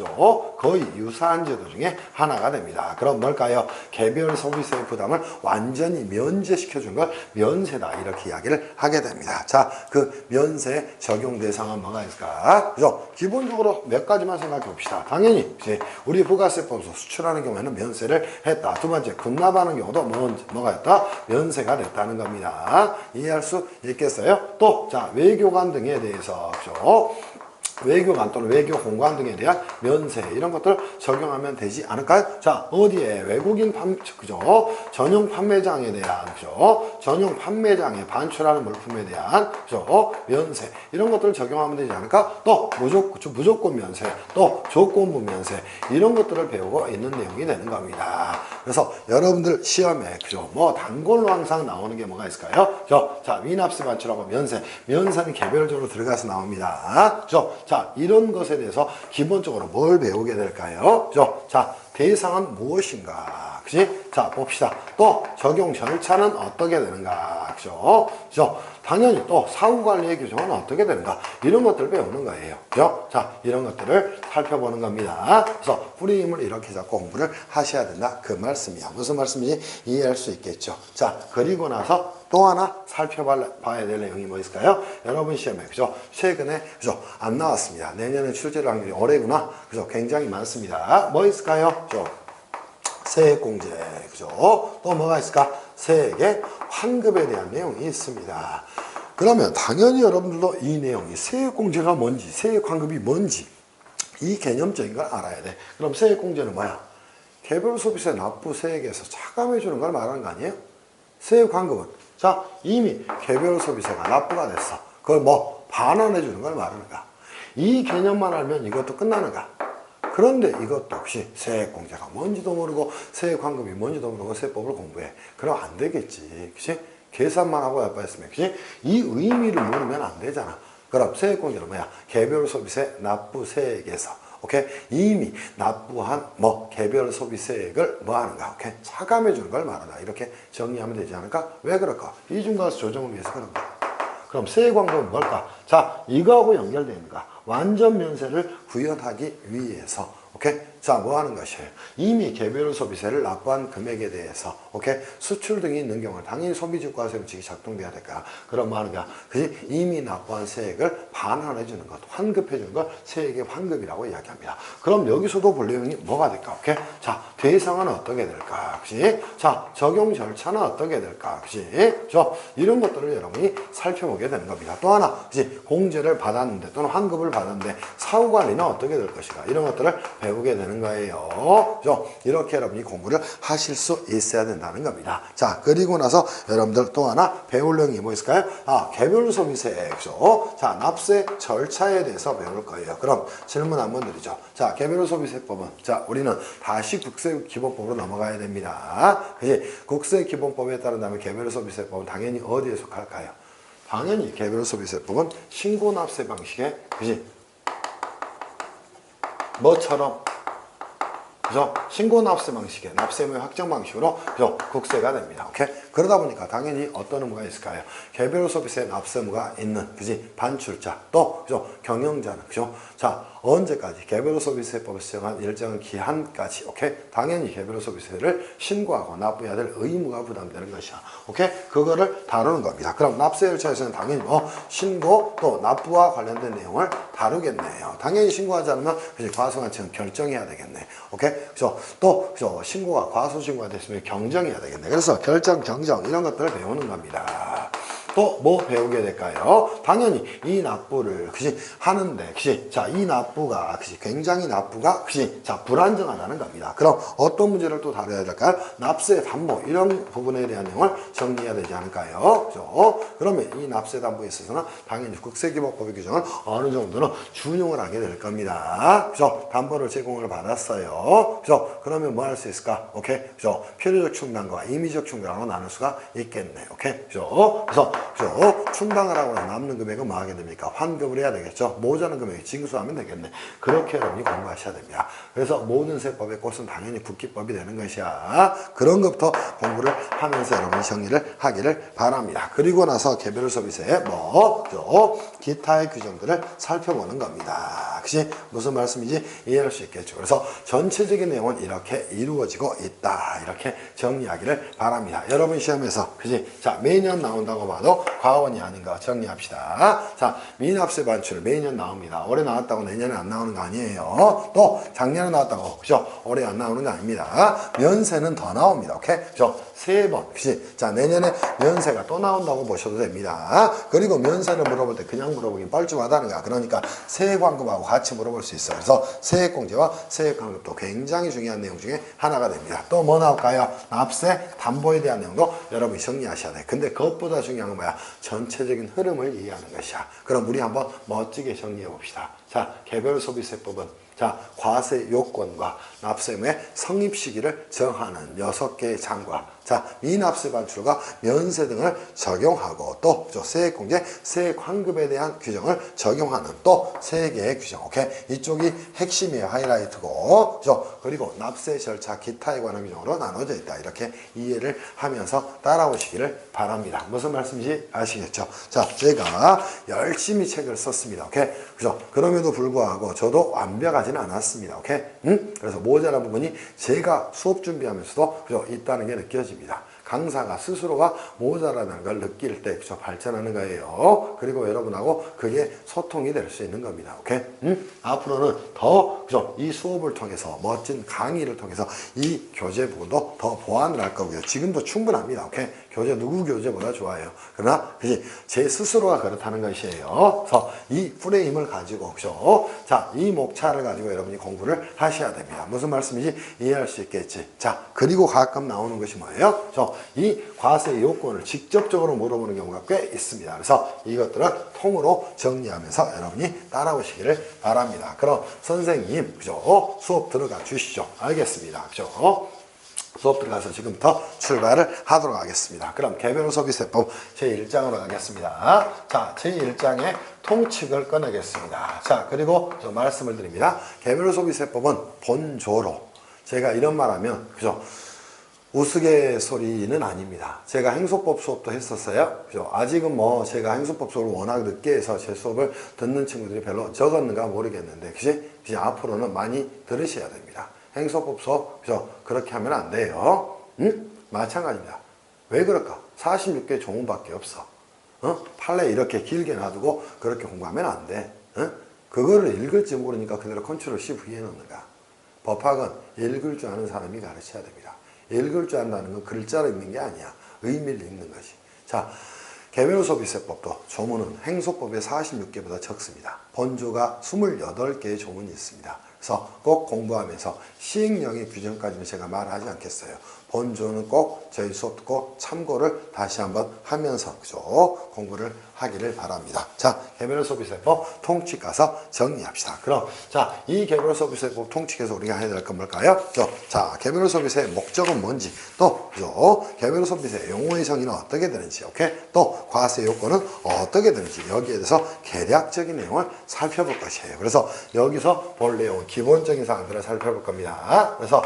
거의 유사한 제도 중에 하나가 됩니다. 그럼 뭘까요? 개별 소비세 부담을 완전히 면제시켜 준 걸 면세다, 이렇게 이야기를 하게 됩니다. 자, 그 면세 적용 대상은 뭐가 있을까? 그죠? 기본적으로 몇 가지만 생각해 봅시다. 당연히 우리 부가세법에서 수출하는 경우에는 면세를 했다. 두 번째, 급납하는 경우도 뭐가 있다? 면세가 됐다는 겁니다. 이해할 수 있겠어요? 또 자, 외교관 등에 대해서 외교관 또는 외교 공관 등에 대한 면세 이런 것들 적용하면 되지 않을까요? 자, 어디에 외국인 전용 판매장에 대한 전용 판매장에 반출하는 물품에 대한 면세 이런 것들을 적용하면 되지 않을까? 또 무조건 면세, 또 조건부 면세 이런 것들을 배우고 있는 내용이 되는 겁니다. 그래서 여러분들 시험에 단골로 항상 나오는 게 뭐가 있을까요? 자, 미납세 반출하고 면세는 개별적으로 들어가서 나옵니다. 자, 이런 것에 대해서 기본적으로 뭘 배우게 될까요? 자, 대상은 무엇인가? 그치? 자, 봅시다. 또 적용 절차는 어떻게 되는가? 그죠? 당연히 또 사후관리의 규정은 어떻게 되는가? 이런 것들을 배우는 거예요. 그죠? 자, 이런 것들을 살펴보는 겁니다. 그래서 프레임을 이렇게 잡고 공부를 하셔야 된다. 그 말씀이야. 무슨 말씀인지 이해할 수 있겠죠. 자, 그리고 나서 또 하나 살펴봐야 될 내용이 뭐 있을까요? 여러분 시험에, 최근에, 안 나왔습니다. 내년에 출제할 확률이 올해구나. 굉장히 많습니다. 뭐 있을까요? 세액공제, 또 뭐가 있을까? 세액의 환급에 대한 내용이 있습니다. 그러면 당연히 여러분들도 이 내용이 세액공제가 뭔지, 세액환급이 뭔지, 이 개념적인 걸 알아야 돼. 그럼 세액공제는 뭐야? 개별 소비세 납부 세액에서 차감해 주는 걸 말하는 거 아니에요? 세액환급은 자, 이미 개별 소비세가 납부가 됐어. 그걸 반환해 주는 걸 말하는 거야. 이 개념만 알면 이것도 끝나는 거야. 그런데 이것도 역시 세액공제가 뭔지도 모르고 세액환급이 뭔지도 모르고 세법을 공부해. 그럼 안 되겠지. 그치? 계산만 하고 야빠했으면, 그치? 이 의미를 모르면 안 되잖아. 그럼 세액공제는 뭐야? 개별 소비세 납부 세액에서 오케이? 이미 납부한 개별 소비세액을 하는가? 오케이? 차감해 주는 걸 말한다. 이렇게 정리하면 되지 않을까? 왜 그럴까? 이중과세 조정을 위해서 그런 거야. 그럼 세액환급은 뭘까? 자, 이거하고 연결되어 있는가? 완전 면세를 구현하기 위해서 오케이? 자, 뭐 하는 것이에요? 이미 개별 소비세를 납부한 금액에 대해서 오케이? 수출 등이 있는 경우는 당연히 소비주가세율칙이 작동돼야 될까? 그럼 뭐 하는 거야? 그지? 이미 납부한 세액을 반환해 주는 것, 환급해 주는 걸 세액의 환급이라고 이야기합니다. 그럼 여기서도 볼 내용이 뭐가 될까? 오케이? 자, 대상은 어떻게 될까? 그지? 자, 적용 절차는 어떻게 될까? 그지? 그죠? 이런 것들을 여러분이 살펴보게 되는 겁니다. 또 하나, 그지? 공제를 받았는데 또는 환급을 받았는데 사후 관리는 어떻게 될 것인가? 이런 것들을 배우게 되는 거예요. 그죠? 이렇게 여러분이 공부를 하실 수 있어야 된다는 겁니다. 자, 그리고 나서 여러분들 또 하나 배울 내용이 뭐 있을까요? 아, 개별 소비세. 그죠? 자, 납세 절차에 대해서 배울 거예요. 그럼 질문 한번 드리죠. 자, 개별 소비세법은 자, 우리는 다시 국세기본법으로 넘어가야 됩니다. 그지? 국세기본법에 따른다면 개별 소비세법은 당연히 어디에 속할까요? 당연히 개별 소비세법은 신고납세 방식의 그지? 뭐처럼 그죠? 신고납세 방식의 납세무의 확정 방식으로 그죠? 국세가 됩니다. 오케이? 그러다 보니까 당연히 어떤 의무가 있을까요? 개별 소비세 납세무가 있는 그지? 반출자 또 그죠? 경영자는 그죠? 자, 언제까지? 개별 소비세법에서 정한 일정한 기한까지 오케이? 당연히 개별 소비세를 신고하고 납부해야 될 의무가 부담되는 것이야. 오케이? 그거를 다루는 겁니다. 그럼 납세 절차에서는 당연히 신고 또 납부와 관련된 내용을 다루겠네요. 당연히 신고하지 않으면 그지? 과소관청은 결정해야 되겠네. 오케이? 그죠? 또 그죠? 신고가 과소신고가 됐으면 경정해야 되겠네. 그래서 결정, 경정 이런 것들을 배우는 겁니다. 또 뭐 배우게 될까요? 당연히 이 납부를 그지 하는데 그지 자, 이 납부가 그지 굉장히 납부가 그지 자, 불안정하다는 겁니다. 그럼 어떤 문제를 또 다뤄야 될까요? 납세 담보 이런 부분에 대한 내용을 정리해야 되지 않을까요? 그죠? 그러면 이 납세 담보에 있어서는 당연히 국세기본법의 규정을 어느 정도는 준용을 하게 될 겁니다. 그죠? 담보를 제공을 받았어요. 그죠? 그러면 뭐 할 수 있을까? 오케이? 그죠? 필요적 충당과 임의적 충당으로 나눌 수가 있겠네. 오케이? 그죠? 그래서 그죠? 충당을 하고 남는 금액은 뭐 하게 됩니까? 환급을 해야 되겠죠? 모자란 금액이 징수하면 되겠네. 그렇게 여러분이 공부하셔야 됩니다. 그래서 모든 세법의 꽃은 당연히 국기법이 되는 것이야. 그런 것부터 공부를 하면서 여러분이 정리를 하기를 바랍니다. 그리고 나서 개별 소비세 그죠? 기타의 규정들을 살펴보는 겁니다. 그치? 무슨 말씀인지 이해할 수 있겠죠. 그래서 전체적인 내용은 이렇게 이루어지고 있다. 이렇게 정리하기를 바랍니다. 여러분 시험에서 그치? 자, 매년 나온다고 봐도 과언이 아닌가 정리합시다. 자, 미납세 반출 매년 나옵니다. 올해 나왔다고 내년에 안 나오는 거 아니에요. 또 작년에 나왔다고 그죠? 올해 안 나오는 거 아닙니다. 면세는 더 나옵니다. 오케이? 그죠? 3번. 그치? 자, 내년에 면세가 또 나온다고 보셔도 됩니다. 그리고 면세를 물어볼 때 그냥 물어보긴 뻘쭘하다는 거야. 그러니까 세액환급하고 같이 물어볼 수 있어요. 그래서 세액공제와 세액환급도 굉장히 중요한 내용 중에 하나가 됩니다. 또 뭐 나올까요? 납세, 담보에 대한 내용도 여러분이 정리하셔야 돼. 근데 그것보다 중요한 건 뭐야? 전체적인 흐름을 이해하는 것이야. 그럼 우리 한번 멋지게 정리해 봅시다. 자, 개별 소비세법은 자, 과세 요건과 납세무의 성립 시기를 정하는 6개의 장과 자, 미납세 반출과 면세 등을 적용하고 또 세액공제, 세액환급에 대한 규정을 적용하는 또 3개의 규정. 오케이? 이쪽이 핵심이에요. 하이라이트고. 그죠? 그리고 납세 절차 기타에 관한 규정으로 나눠져 있다. 이렇게 이해를 하면서 따라오시기를 바랍니다. 무슨 말씀인지 아시겠죠? 자, 제가 열심히 책을 썼습니다. 오케이? 그죠? 그럼에도 불구하고 저도 완벽하지는 않았습니다. 오케이? 그래서 모자란 부분이 제가 수업 준비하면서도 그죠? 있다는 게 느껴집니다. 강사가 스스로가 모자라는 걸 느낄 때 그죠? 발전하는 거예요. 그리고 여러분하고 그게 소통이 될 수 있는 겁니다. 오케이? 앞으로는 더 그죠? 이 수업을 통해서 멋진 강의를 통해서 이 교재 부분도 더 보완을 할 거고요. 지금도 충분합니다. 오케이? 교재 누구 교재보다 좋아요. 그러나 그지 제 스스로가 그렇다는 것이에요. 그래서 이 프레임을 가지고 그죠? 자, 이 목차를 가지고 여러분이 공부를 하셔야 됩니다. 무슨 말씀인지 이해할 수 있겠지. 자, 그리고 가끔 나오는 것이 뭐예요? 이 과세 요건을 직접적으로 물어보는 경우가 꽤 있습니다. 그래서 이것들을 통으로 정리하면서 여러분이 따라오시기를 바랍니다. 그럼 선생님 그죠? 수업 들어가 주시죠. 알겠습니다. 그죠? 수업 들어가서 지금부터 출발을 하도록 하겠습니다. 그럼 개별 소비세법 제1장으로 가겠습니다. 자, 제1장의 통칙을 꺼내겠습니다. 자, 그리고 저 말씀을 드립니다. 개별 소비세법은 본조로 제가 이런 말 하면 그죠? 우스갯소리는 아닙니다. 제가 행소법 수업도 했었어요. 그죠? 아직은 뭐 제가 행소법 수업을 워낙 늦게 해서 제 수업을 듣는 친구들이 별로 적었는가 모르겠는데, 그지? 앞으로는 많이 들으셔야 됩니다. 행소법 수업, 그죠? 그렇게 하면 안 돼요. 응? 마찬가지입니다. 왜 그럴까? 46개 조문밖에 없어. 판례 이렇게 길게 놔두고 그렇게 공부하면 안 돼. 그거를 읽을지 모르니까 그대로 컨트롤 C V 해놓는 거야. 법학은 읽을 줄 아는 사람이 가르쳐야 됩니다. 읽을 줄 안다는 건 글자를 읽는 게 아니야. 의미를 읽는 거지. 자, 개별소비세법도 조문은 행소법의 46개보다 적습니다. 본조가 28개의 조문이 있습니다. 그래서 꼭 공부하면서 시행령의 규정까지는 제가 말하지 않겠어요. 본조는 꼭 저희 수업 듣고 참고를 다시 한번 하면서, 그죠? 공부를 하기를 바랍니다. 자, 개별소비세법 통칙 가서 정리합시다. 그럼, 자, 이 개별소비세법 통칙에서 우리가 해야 될 건 뭘까요? 자, 개별소비세의 목적은 뭔지, 또, 그죠? 개별소비세 용어의 정의는 어떻게 되는지, 오케이? 또, 과세 요건은 어떻게 되는지, 여기에 대해서 개략적인 내용을 살펴볼 것이에요. 그래서 여기서 볼 내용은 기본적인 사항들을 살펴볼 겁니다. 그래서,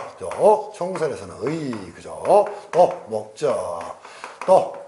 총선에서는 그죠? 또, 목적, 또,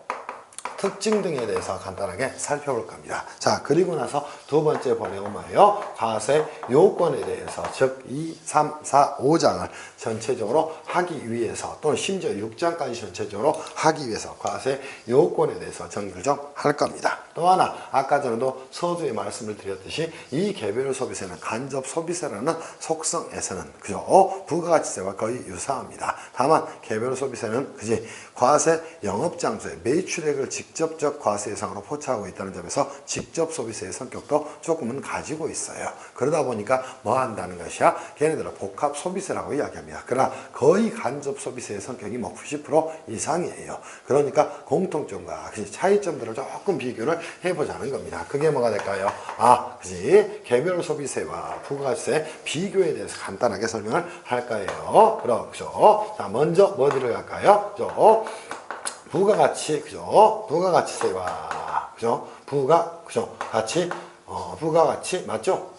특징 등에 대해서 간단하게 살펴볼 겁니다. 자, 그리고 나서 두 번째 볼 내용은 뭐예요? 과세 요건에 대해서, 즉 2, 3, 4, 5장을 전체적으로 하기 위해서, 또는 심지어 6장까지 전체적으로 하기 위해서 과세 요건에 대해서 정리를 좀 할 겁니다. 또 하나, 아까 전에도 서두에 말씀을 드렸듯이 이 개별 소비세는 간접 소비세라는 속성에서는, 그죠? 부가가치세와 거의 유사합니다. 다만 개별 소비세는 그지 과세 영업장소에 매출액을 직접적 과세 대상으로 포착하고 있다는 점에서 직접 소비세의 성격도 조금은 가지고 있어요. 그러다 보니까 뭐 한다는 것이야? 걔네들은 복합 소비세라고 이야기합니다. 그러나 거의 간접 소비세의 성격이 뭐 90% 이상이에요. 그러니까 공통점과 차이점들을 조금 비교를 해보자는 겁니다. 그게 뭐가 될까요? 그지? 개별 소비세와 부가가치세 비교에 대해서 간단하게 설명을 할 거예요. 그렇죠? 자, 먼저 뭐 들어갈까요? 그죠? 부가가치, 그죠? 부가가치세와, 그죠? 그죠? 부가가치, 맞죠?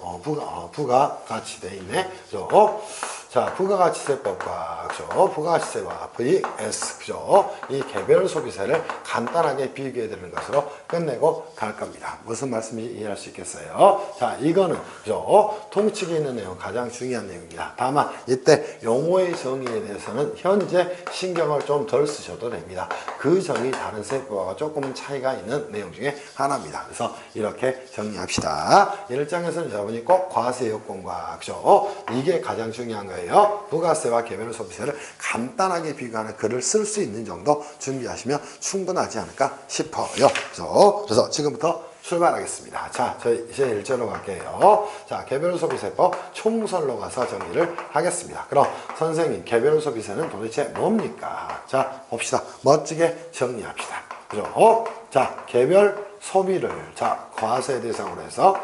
부가가치 돼 있네. 그죠? 자, 부가가치세법과, 그죠? 부가가치세와 VS, 그죠? 이 개별 소비세를 간단하게 비교해 드리는 것으로 끝내고 갈 겁니다. 무슨 말씀인지 이해할 수 있겠어요? 자, 이거는, 그죠? 통칙에 있는 내용 가장 중요한 내용입니다. 다만, 이때 용어의 정의에 대해서는 현재 신경을 좀 덜 쓰셔도 됩니다. 그 정의 다른 세법과 조금은 차이가 있는 내용 중에 하나입니다. 그래서 이렇게 정리합시다. 1장에서는 여러분이 꼭 과세 요건과, 그죠? 이게 가장 중요한 거예요. 부가세와 개별 소비세를 간단하게 비교하는 글을 쓸 수 있는 정도 준비하시면 충분하지 않을까 싶어요. 그래서 지금부터 출발하겠습니다. 자, 저희 이제 1절로 갈게요. 자, 개별 소비세법 총설로 가서 정리를 하겠습니다. 그럼 선생님, 개별 소비세는 도대체 뭡니까? 자, 봅시다. 멋지게 정리합시다. 그죠? 자, 개별 소비를, 자, 과세 대상으로 해서,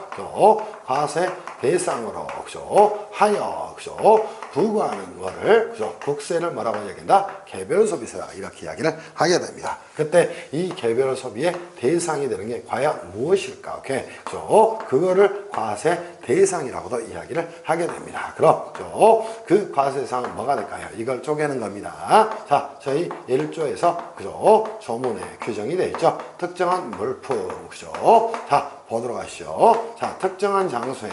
과세 대상으로, 그죠? 하여, 그죠? 부과하는 거를, 그죠? 국세를 뭐라고 이야기한다? 개별 소비세라, 이렇게 이야기를 하게 됩니다. 그때 이 개별 소비의 대상이 되는 게 과연 무엇일까? 오케이. 그죠? 그거를 과세 대상이라고도 이야기를 하게 됩니다. 그럼, 그 과세 대상은 뭐가 될까요? 이걸 쪼개는 겁니다. 자, 저희 1조에서, 그죠? 조문에 규정이 되어 있죠? 특정한 물품, 그죠? 자, 보도록 하시죠. 자, 특정한 장소에,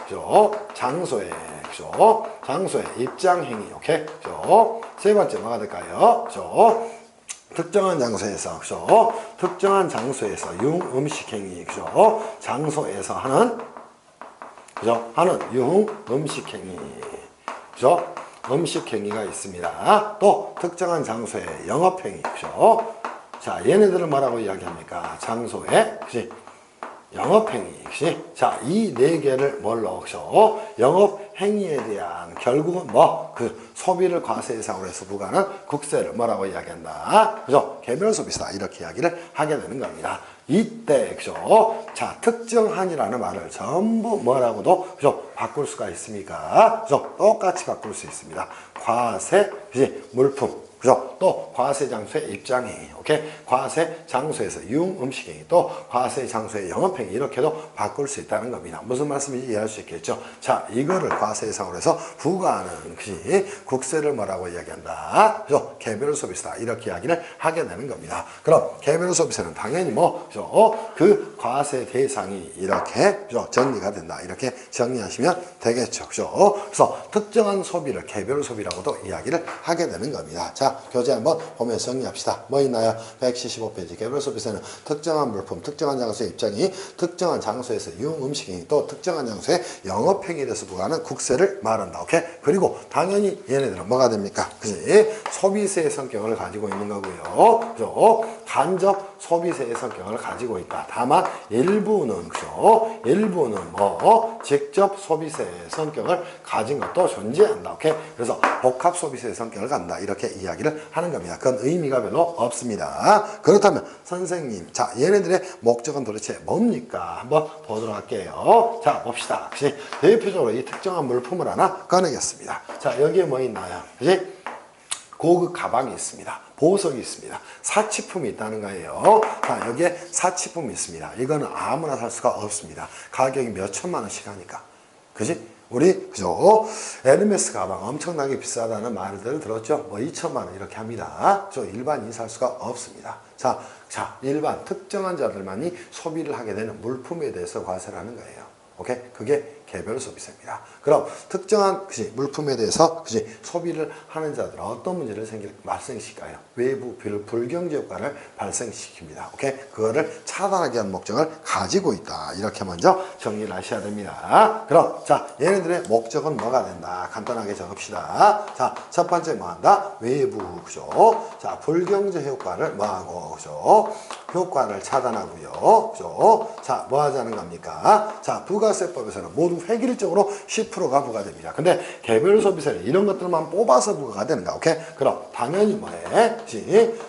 그죠? 그죠? 장소에 입장행위, 오케이? 그죠? 세 번째 뭐가 될까요? 그죠? 특정한 장소에서, 그죠? 특정한 장소에서 융음식행위, 그죠? 장소에서 하는, 그죠? 하는 융음식행위, 그죠? 음식행위가 있습니다. 또 특정한 장소의 영업행위, 그죠? 자, 얘네들은 뭐라고 이야기합니까? 장소에, 그치? 영업행위, 그치? 자, 이 네 개를 뭘로, 그죠? 영업행위에 대한, 결국은 소비를 과세 대상으로 해서 부과하는 국세를 뭐라고 이야기한다? 그죠? 개별 소비세다. 이렇게 이야기를 하게 되는 겁니다. 이때, 그죠? 자, 특정한이라는 말을 전부 뭐라고도, 그죠? 바꿀 수가 있습니까? 그죠? 똑같이 바꿀 수 있습니다. 과세, 그지? 물품, 그죠? 또 과세 장소의 입장행위, 오케이? 과세 장소에서 유흥 음식행위, 또 과세 장소의 영업행위 이렇게도 바꿀 수 있다는 겁니다. 무슨 말씀인지 이해할 수 있겠죠? 자, 이거를 과세 예상으로 해서 부과하는 것이 국세를 뭐라고 이야기한다? 그죠? 개별 소비세다 이렇게 이야기를 하게 되는 겁니다. 그럼 개별 소비세는 당연히 뭐 그죠? 그 과세 대상이 이렇게 그죠? 정리가 된다 이렇게 정리하시면 되겠죠, 그죠? 그래서 특정한 소비를 개별 소비라고도 이야기를 하게 되는 겁니다. 자, 교재 한번 보면서 정리합시다. 뭐 있나요? 175페이지. 개별 소비세는 특정한 물품, 특정한 장소의 입장이, 특정한 장소에서 유흥 음식이, 또 특정한 장소의 영업행위에 대해서 부과하는 국세를 말한다. 오케이? 그리고 당연히 얘네들은 뭐가 됩니까? 그지? 소비세의 성격을 가지고 있는 거고요. 그죠? 간접 소비세의 성격을 가지고 있다. 다만 일부는 그죠? 일부는 뭐 직접 소비세의 성격을 가진 것도 존재한다. 오케이? 그래서 복합 소비세의 성격을 갖는다. 이렇게 이야기를 하는 겁니다. 그건 의미가 별로 없습니다. 그렇다면 선생님, 자, 얘네들의 목적은 도대체 뭡니까? 한번 보도록 할게요. 자, 봅시다. 그치? 대표적으로 이 특정한 물품을 하나 꺼내겠습니다. 자, 여기에 뭐 있나요? 그치? 고급 가방이 있습니다. 보석이 있습니다. 사치품이 있다는 거예요. 자, 여기에 사치품이 있습니다. 이거는 아무나 살 수가 없습니다. 가격이 몇 천만 원씩 하니까. 그지? 우리 그죠? 에르메스 가방 엄청나게 비싸다는 말들을 들었죠? 뭐 2천만 원 이렇게 합니다. 저 일반인이 살 수가 없습니다. 자, 일반 특정한 자들만이 소비를 하게 되는 물품에 대해서 과세를 하는 거예요. 오케이? 그게 개별 소비세입니다. 그럼 특정한 그치, 물품에 대해서 그치, 소비를 하는 자들은 어떤 문제를 발생시킬까요? 외부 불경제 효과를 발생시킵니다. 오케이? 그거를 차단하기 위한 목적을 가지고 있다. 이렇게 먼저 정리를 하셔야 됩니다. 그럼 자, 얘네들의 목적은 뭐가 된다? 간단하게 적읍시다. 자, 첫 번째 뭐 한다? 외부 그죠? 자, 불경제 효과를 뭐하고 그죠? 효과를 차단하고요. 그죠? 자, 뭐 하자는 겁니까? 자, 부가세법에서는 모두 획일적으로 10%가 부과됩니다. 근데 개별 소비세는 이런 것들만 뽑아서 부과가 되는가? 오케이? 그럼 당연히 뭐해?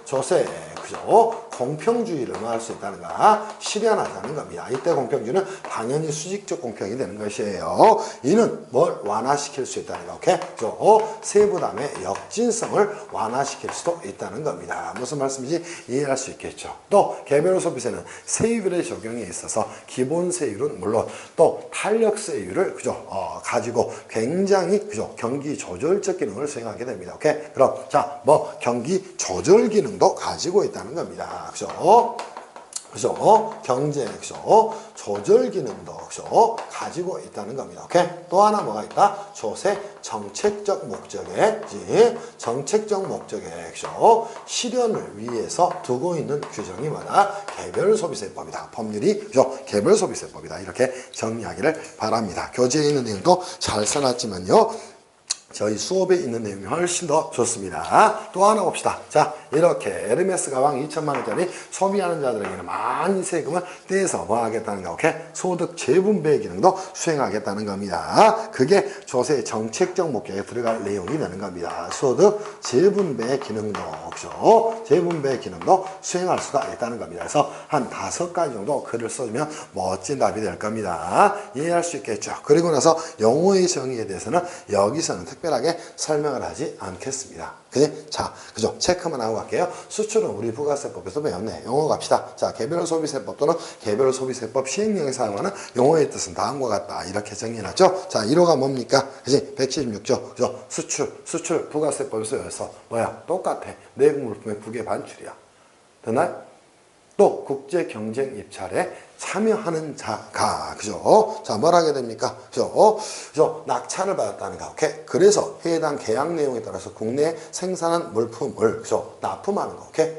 조세, 그죠? 공평주의를 뭐 할 수 있다는가? 실현하자는 겁니다. 이때 공평주의는 당연히 수직적 공평이 되는 것이에요. 이는 뭘 완화시킬 수 있다는가? 오케이? 그죠? 세부담의 역진성을 완화시킬 수도 있다는 겁니다. 무슨 말씀인지 이해할 수 있겠죠. 또 개별 소비세는 세율의 적용에 있어서 기본 세율은 물론 또 탄력 세율을 그죠? 가지고 굉장히 그죠? 경기 조절적 기능을 수행하게 됩니다. 오케이? 그럼 자, 뭐 경기 조절 기능도 가지고 있다는 겁니다. 그죠? 그죠? 경제, 그죠? 조절 기능도, 그죠? 가지고 있다는 겁니다. 오케이? 또 하나 뭐가 있다? 조세 정책적 목적에, 정책적 목적에, 그죠? 실현을 위해서 두고 있는 규정이 뭐다? 개별 소비세법이다. 법률이, 그죠? 개별 소비세법이다. 이렇게 정리하기를 바랍니다. 교재에 있는 내용도 잘 써놨지만요. 저희 수업에 있는 내용이 훨씬 더 좋습니다. 또 하나 봅시다. 자, 이렇게 에르메스 가방 2천만 원짜리 소비하는 자들에게는 많이 세금을 떼서 뭐 하겠다는가? 오케이? 소득 재분배 기능도 수행하겠다는 겁니다. 그게 조세 정책적 목적에 들어갈 내용이 되는 겁니다. 소득 재분배 기능도, 그죠? 재분배 기능도 수행할 수가 있다는 겁니다. 그래서 한 5가지 정도 글을 써주면 멋진 답이 될 겁니다. 이해할 수 있겠죠? 그리고 나서 용어의 정의에 대해서는 여기서는 특별하게 설명을 하지 않겠습니다. 그지? 자, 그죠? 체크만 하고 갈게요. 수출은 우리 부가세법에서 배웠네. 용어 갑시다. 자, 개별 소비세법 또는 개별 소비세법 시행령에 사용하는 용어의 뜻은 다음과 같다. 이렇게 정리해놨죠? 자, 1호가 뭡니까? 그지? 176조. 그죠? 수출 부가세법에서 여기서 뭐야? 똑같아. 내국 물품의 국외 반출이야. 됐나요? 또 국제 경쟁 입찰에 참여하는 자가, 그죠? 자, 뭘 하게 됩니까? 그죠? 낙찰을 받았다는 거, 오케이? 그래서 해당 계약 내용에 따라서 국내에 생산한 물품을, 그죠? 납품하는 거, 오케이?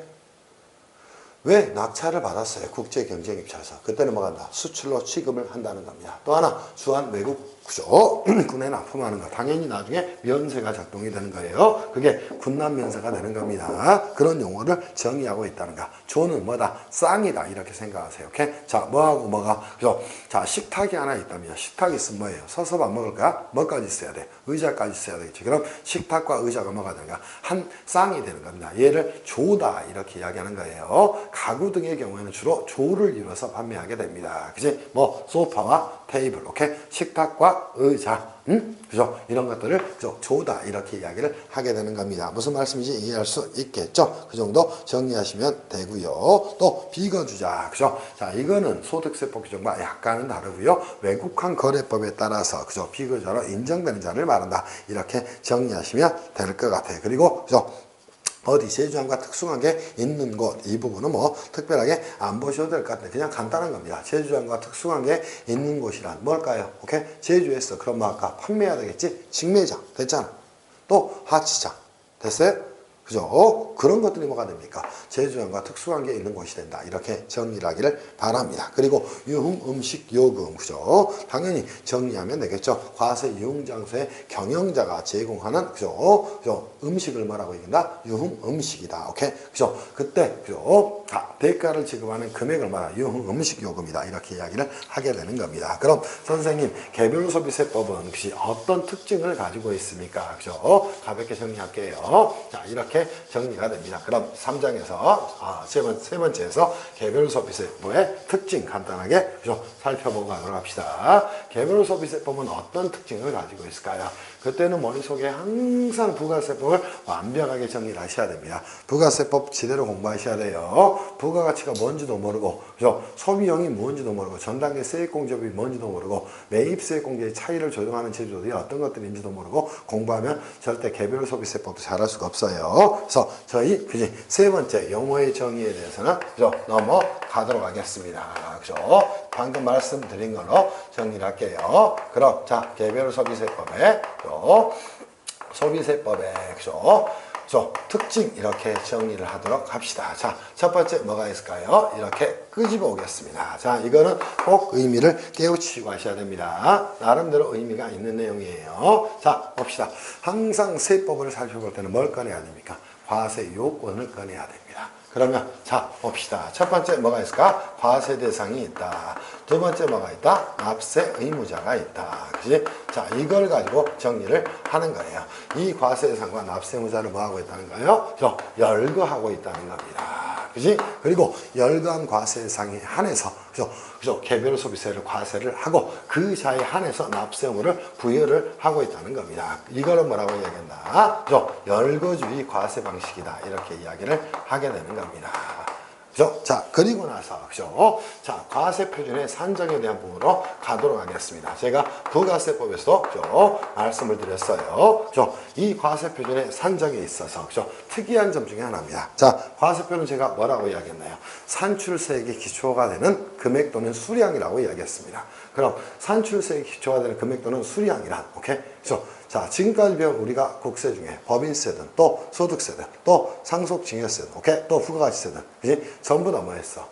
왜 낙찰을 받았어요? 국제 경쟁 입찰에서. 그때는 뭐가 한다? 수출로 취급을 한다는 겁니다. 또 하나, 주한 외국, 그죠? 군에 납품하는 거. 당연히 나중에 면세가 작동이 되는 거예요. 그게 군납 면세가 되는 겁니다. 그런 용어를 정의하고 있다는가. 조는 뭐다? 쌍이다. 이렇게 생각하세요. 오케이? 자, 뭐하고 뭐가? 그죠? 자, 식탁이 하나 있다면, 식탁이 있으면 뭐예요? 서서 밥 먹을까? 뭐까지 있어야 돼? 의자까지 있어야 되겠지. 그럼 식탁과 의자가 뭐가 되는가? 한 쌍이 되는 겁니다. 얘를 조다. 이렇게 이야기하는 거예요. 가구 등의 경우에는 주로 조를 이뤄서 판매하게 됩니다. 그지? 뭐, 소파와 테이블, 오케이? 식탁과 의자, 그죠? 이런 것들을 그죠? 조다 이렇게 이야기를 하게 되는 겁니다. 무슨 말씀인지 이해할 수 있겠죠? 그 정도 정리하시면 되고요. 또 비거주자, 그죠? 자, 이거는 소득세법 규정과 약간은 다르고요. 외국환 거래법에 따라서 그죠? 비거주자로 인정되는 자를 말한다. 이렇게 정리하시면 될 것 같아요. 그리고 그죠? 어디 제주항과 특수한 게 있는 곳, 이 부분은 뭐 특별하게 안 보셔도 될 것 같아요. 그냥 간단한 겁니다. 제주항과 특수한 게 있는 곳이란 뭘까요? 오케이? 제주에서 그럼 뭐 아까 판매해야 되겠지? 직매장 됐잖아. 또 하치장 됐어요? 그죠? 그런 것들이 뭐가 됩니까? 제주항과 특수관계 있는 곳이 된다. 이렇게 정리를 하기를 바랍니다. 그리고 유흥, 음식, 요금. 그죠? 당연히 정리하면 되겠죠. 과세 유흥장소의 경영자가 제공하는, 그죠? 음식을 뭐라고 얘기한다? 유흥, 음식이다. 오케이? 그죠? 그때, 그죠? 대가를 지급하는 금액을 말하 유흥, 음식, 요금이다. 이렇게 이야기를 하게 되는 겁니다. 그럼 선생님, 개별소비세법은 혹시 어떤 특징을 가지고 있습니까? 그죠? 가볍게 정리할게요. 자, 이렇게 정리가 됩니다. 그럼 3장에서 세 번째에서 개별소비세법의 특징 간단하게 그죠? 살펴보고 가도록 합시다. 개별소비세법은 어떤 특징을 가지고 있을까요? 그때는 머릿속에 항상 부가세법을 완벽하게 정리를 하셔야 됩니다. 부가세법 제대로 공부하셔야 돼요. 부가가치가 뭔지도 모르고 그죠? 소비용이 뭔지도 모르고 전단계 세액공제법이 뭔지도 모르고 매입세액공제의 차이를 조정하는 제도들이 어떤 것들인지도 모르고 공부하면 절대 개별소비세법도 잘할 수가 없어요. 그래서 저희 그지 세 번째 용어의 정의에 대해서는 그죠? 넘어가도록 하겠습니다. 그죠? 방금 말씀드린 걸로 정리를 할게요. 그럼 자 개별소비세법에 소비세법에 그죠? 특징 이렇게 정리를 하도록 합시다. 자, 첫 번째 뭐가 있을까요? 이렇게 끄집어 오겠습니다. 자, 이거는 꼭 의미를 깨우치고 하셔야 됩니다. 나름대로 의미가 있는 내용이에요. 자, 봅시다. 항상 세법을 살펴볼 때는 뭘 꺼내야 됩니까? 과세 요건을 꺼내야 됩니다. 그러면 자 봅시다. 첫 번째 뭐가 있을까? 과세 대상이 있다. 두 번째 뭐가 있다? 납세 의무자가 있다. 그지? 자, 이걸 가지고 정리를 하는 거예요. 이 과세 대상과 납세 의무자를 뭐 하고 있다는 거예요? 열거하고 있다는 겁니다. 그지? 그리고 열거한 과세 대상에 한해서 그죠? 개별 소비세를 과세를 하고 그 자에 한해서 납세 의무를 부여를 하고 있다는 겁니다. 이거를 뭐라고 이야기한다? 그죠? 열거주의 과세 방식이다. 이렇게 이야기를 하게 되는 겁니다. 그죠? 자, 그리고 나서, 그죠? 자, 과세 표준의 산정에 대한 부분으로 가도록 하겠습니다. 제가 부가세법에서도, 그죠? 말씀을 드렸어요. 그죠? 이 과세 표준의 산정에 있어서, 그죠? 특이한 점 중에 하나입니다. 자, 과세표는 제가 뭐라고 이야기했나요? 산출세액의 기초가 되는 금액 또는 수량이라고 이야기했습니다. 그럼 산출세액의 기초가 되는 금액 또는 수량이란, 오케이? 그죠? 자, 지금까지 배운 우리가 국세 중에 법인세든 또 소득세든 또 상속증여세든 오케이? 또 부가가치세든 그지? 전부 다 뭐했어?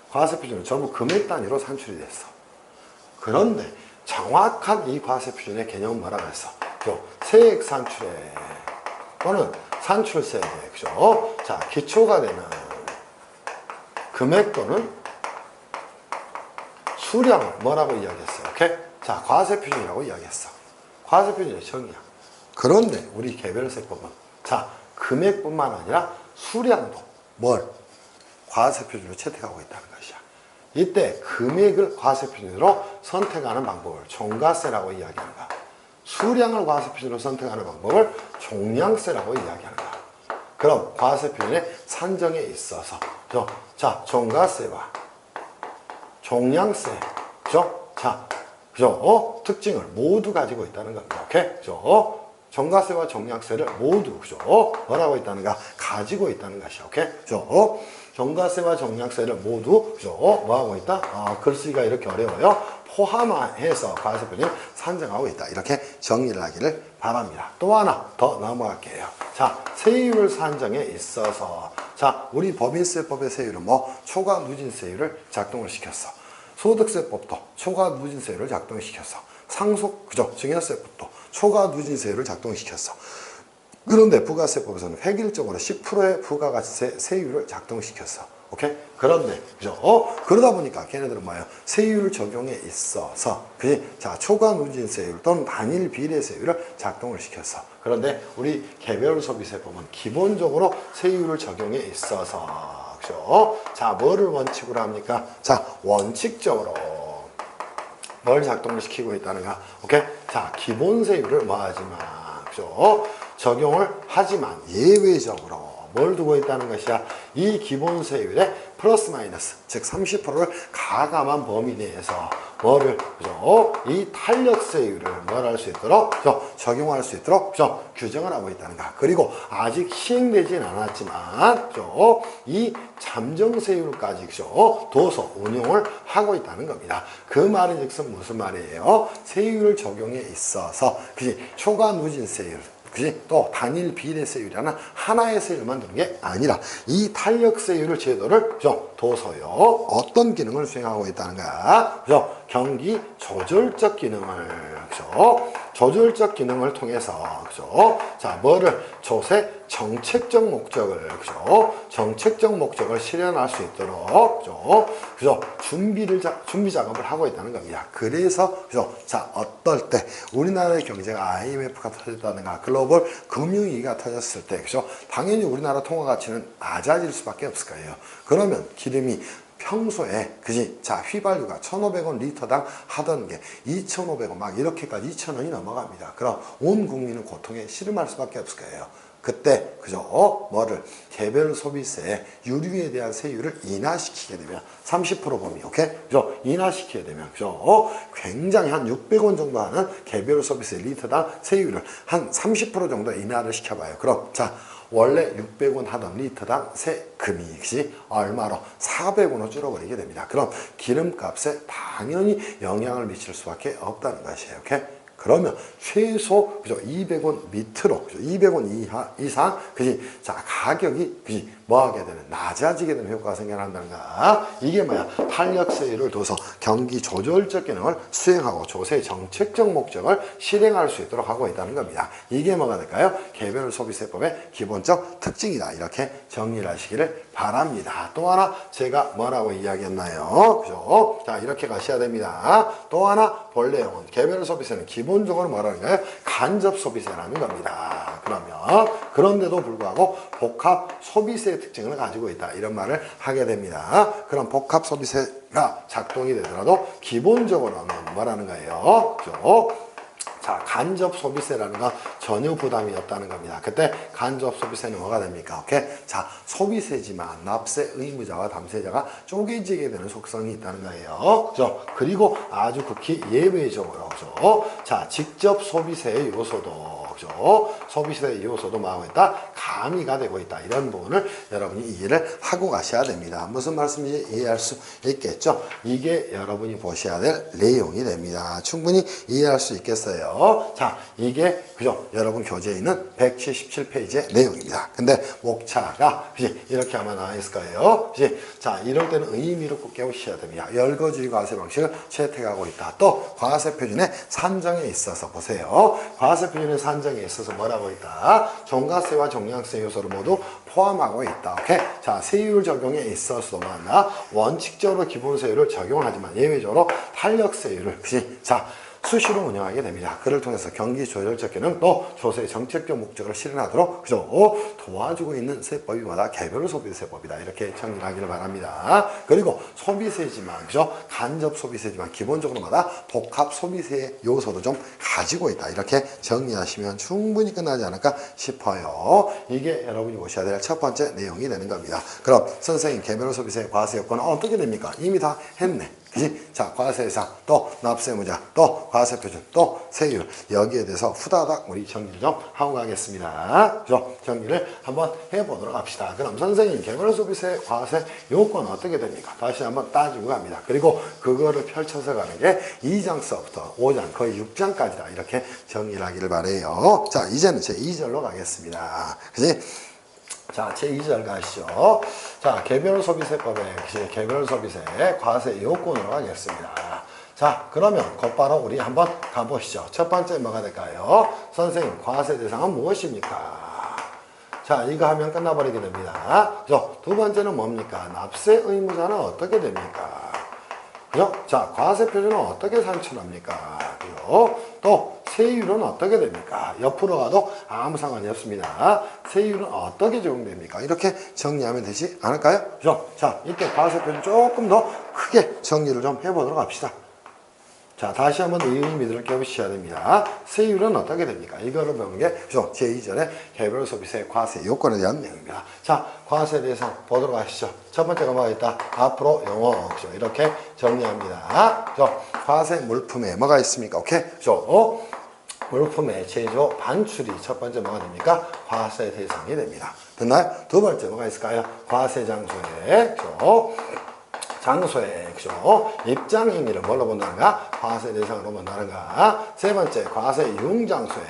과세표준은 전부 금액 단위로 산출이 됐어. 그런데 정확한 이 과세표준의 개념은 뭐라고 했어? 세액 산출액 또는 산출세액 그죠? 자, 기초가 되는 금액 또는 수량을 뭐라고 이야기했어요? 오케이? 자, 과세표준이라고 이야기했어. 과세표준의 정의야. 그런데 우리 개별세법은 자 금액뿐만 아니라 수량도 뭘? 과세표준으로 채택하고 있다는 것이야. 이때 금액을 과세표준으로 선택하는 방법을 종가세라고 이야기하는 거야. 수량을 과세표준으로 선택하는 방법을 종량세라고 이야기하는 거야. 그럼 과세표준의 산정에 있어서 자 종가세와 종량세 그죠? 자 그죠? 특징을 모두 가지고 있다는 겁니다. 오케이? 그죠? 종가세와 종량세를 모두 그죠? 뭐라고 있다는가? 가지고 있다는 것이야. 오케이? 그죠? 종가세와 종량세를 모두 그죠? 뭐하고 있다? 글쓰기가 이렇게 어려워요. 포함해서 과세표준을 산정하고 있다. 이렇게 정리를 하기를 바랍니다. 또 하나 더 넘어갈게요. 자, 세율을 산정에 있어서 자, 우리 법인세법의 세율은 뭐 초과 누진세율을 작동을 시켰어. 소득세법도 초과 누진세율을 작동시켰어. 그죠? 증여세법도 초과 누진세율을 작동시켰어. 그런데 부가세법에서는 획일적으로 10%의 부가가치세 세율을 작동시켰어. 오케이? 그런데, 그죠? 그러다 보니까 걔네들은 뭐예요? 세율 적용에 있어서, 그지? 자, 초과 누진세율 또는 단일 비례세율을 작동을 시켰어. 그런데 우리 개별소비세법은 기본적으로 세율을 적용에 있어서, 그죠? 자, 뭐를 원칙으로 합니까? 자, 원칙적으로 뭘 작동을 시키고 있다는가? 오케이? 자, 기본 세율을 뭐 하지만, 그죠? 적용을 하지만 예외적으로 뭘 두고 있다는 것이야? 이 기본 세율의 플러스 마이너스, 즉 30%를 가감한 범위 내에서 뭐를, 그죠? 이 탄력 세율을 뭘 할 수 있도록, 그죠? 적용할 수 있도록, 그죠? 규정을 하고 있다는가. 그리고 아직 시행되진 않았지만, 그죠? 이 잠정 세율까지, 그죠? 둬서 운용을 하고 있다는 겁니다. 그 말은 즉슨 무슨 말이에요? 세율 적용에 있어서, 그지? 초과 누진 세율, 그지? 또 단일 비례 세율이라는 하나의 세율만 두는 게 아니라 이 탄력 세율을 제도를, 그죠? 둬서요 어떤 기능을 수행하고 있다는가? 그죠? 경기 조절적 기능을, 그죠? 조절적 기능을 통해서, 그죠? 자, 뭐를? 조세 정책적 목적을, 그죠? 정책적 목적을 실현할 수 있도록, 그죠? 그죠? 준비 작업을 하고 있다는 겁니다. 그래서, 그죠? 자, 어떨 때 우리나라의 경제가 IMF가 터졌다든가 글로벌 금융위기가 터졌을 때, 그죠? 당연히 우리나라 통화 가치는 낮아질 수밖에 없을 거예요. 그러면 기름이 평소에, 그지? 자, 휘발유가 1,500원 리터당 하던 게 2,500원 막 이렇게까지 2,000원이 넘어갑니다. 그럼 온 국민은 고통에 씨름할 수밖에 없을 거예요. 그때, 그죠? 뭐를? 개별 소비세, 유류에 대한 세율을 인하시키게 되면 30% 범위, 오케이? 그죠? 인하시키게 되면, 그죠? 굉장히 한 600원 정도 하는 개별 소비세 리터당 세율을 한 30% 정도 인하를 시켜봐요. 그럼, 자, 원래 600원 하던 리터당 세금이, 그지? 얼마로? 400원으로 줄어버리게 됩니다. 그럼 기름값에 당연히 영향을 미칠 수밖에 없다는 것이에요. 오케이? 그러면 최소, 그죠? 200원 밑으로, 그죠? 200원 이상, 그지? 자, 가격이, 그지? 뭐 하게 되는? 낮아지게 되는 효과가 생겨난다는가? 이게 뭐야? 탄력세율을 둬서 경기 조절적 기능을 수행하고 조세 정책적 목적을 실행할 수 있도록 하고 있다는 겁니다. 이게 뭐가 될까요? 개별 소비세법의 기본적 특징이다. 이렇게 정리를 하시기를 바랍니다. 또 하나 제가 뭐라고 이야기했나요? 그죠? 자, 이렇게 가셔야 됩니다. 또 하나 본 내용은 개별 소비세는 기본적으로 뭐라는가요? 간접 소비세라는 겁니다. 그러면 그런데도 불구하고 복합 소비세 특징을 가지고 있다. 이런 말을 하게 됩니다. 그럼 복합 소비세가 작동이 되더라도 기본적으로는 뭐라는 거예요? 그죠? 자, 간접 소비세라는 건 전혀 부담이 없다는 겁니다. 그때 간접 소비세는 뭐가 됩니까? 오케이? 자, 소비세지만 납세 의무자와 담세자가 쪼개지게 되는 속성이 있다는 거예요. 그죠? 그리고 아주 극히 예외적으로, 그죠? 자, 직접 소비세의 요소도, 그죠? 소비세의 요소도 뭐하고 있다? 가미가 되고 있다. 이런 부분을 여러분이 이해를 하고 가셔야 됩니다. 무슨 말씀인지 이해할 수 있겠죠? 이게 여러분이 보셔야 될 내용이 됩니다. 충분히 이해할 수 있겠어요? 자, 이게, 그죠? 여러분 교재에 있는 177페이지의 내용입니다. 근데 목차가, 그지? 이렇게 아마 나와 있을 거예요. 그지? 자, 이럴 때는 의미를 꼭 깨우셔야 됩니다. 열거주의 과세 방식을 채택하고 있다. 또, 과세 표준의 산정에 있어서 보세요. 과세 표준의 산정에 있어서 뭐라고 있다? 종가세와 종량세 요소를 모두 포함하고 있다. 오케이? 자, 세율 적용에 있어서도 뭐나 원칙적으로 기본세율을 적용하지만 예외적으로 탄력세율을, 그지? 자, 수시로 운영하게 됩니다. 그를 통해서 경기 조절적 기능 또 조세의 정책적 목적을 실현하도록, 그죠? 도와주고 있는 세법이 뭐다? 개별 소비세법이다. 이렇게 정리하기를 바랍니다. 그리고 소비세지만, 그죠? 간접 소비세지만 기본적으로 뭐다? 복합 소비세 요소도 좀 가지고 있다. 이렇게 정리하시면 충분히 끝나지 않을까 싶어요. 이게 여러분이 보셔야 될 첫 번째 내용이 되는 겁니다. 그럼 선생님, 개별 소비세 과세 요건은 어떻게 됩니까? 이미 다 했네. 그지? 자, 과세상, 또 납세무자, 또 과세표준, 또 세율, 여기에 대해서 후다닥 우리 정리를 좀 하고 가겠습니다. 그죠? 정리를 한번 해보도록 합시다. 그럼 선생님, 개별소비세 과세 요건 어떻게 됩니까? 다시 한번 따지고 갑니다. 그리고 그거를 펼쳐서 가는 게 2장서부터 5장, 거의 6장까지다. 이렇게 정리를 하기를 바래요. 자, 이제는 제 2절로 가겠습니다. 그지? 자, 제2절 가시죠. 자, 개별소비세법에 개별소비세 과세 요건으로 가겠습니다. 자, 그러면 곧바로 우리 한번 가보시죠. 첫 번째 뭐가 될까요? 선생님, 과세 대상은 무엇입니까? 자, 이거 하면 끝나버리게 됩니다. 그죠? 두 번째는 뭡니까? 납세 의무자는 어떻게 됩니까? 그죠? 자, 과세 표준은 어떻게 산출합니까? 그죠? 또 세율은 어떻게 됩니까? 옆으로 가도 아무 상관이 없습니다. 세율은 어떻게 적용됩니까? 이렇게 정리하면 되지 않을까요? 그죠? 자, 이때 과세 표준 조금 더 크게 정리를 좀 해보도록 합시다. 자, 다시 한번 의의 미들을 껴보셔야 됩니다. 세율은 어떻게 됩니까? 이거를 배우는 게 제2절의 개별 소비세 과세 요건에 대한 내용입니다. 자, 과세 대상 보도록 하시죠. 첫 번째가 뭐가 있다? 앞으로 영어. 그죠? 이렇게 정리합니다. 그죠? 과세 물품에 뭐가 있습니까? 오케이? 그죠? 물품의 제조 반출이 첫 번째 뭐가 됩니까? 과세 대상이 됩니다. 됐나요? 두 번째 뭐가 있을까요? 과세 장소에. 그죠? 장소에, 그죠? 입장 행위를 뭘로 본다는가? 과세 대상으로 본다는가? 세 번째, 과세 유흥장소에.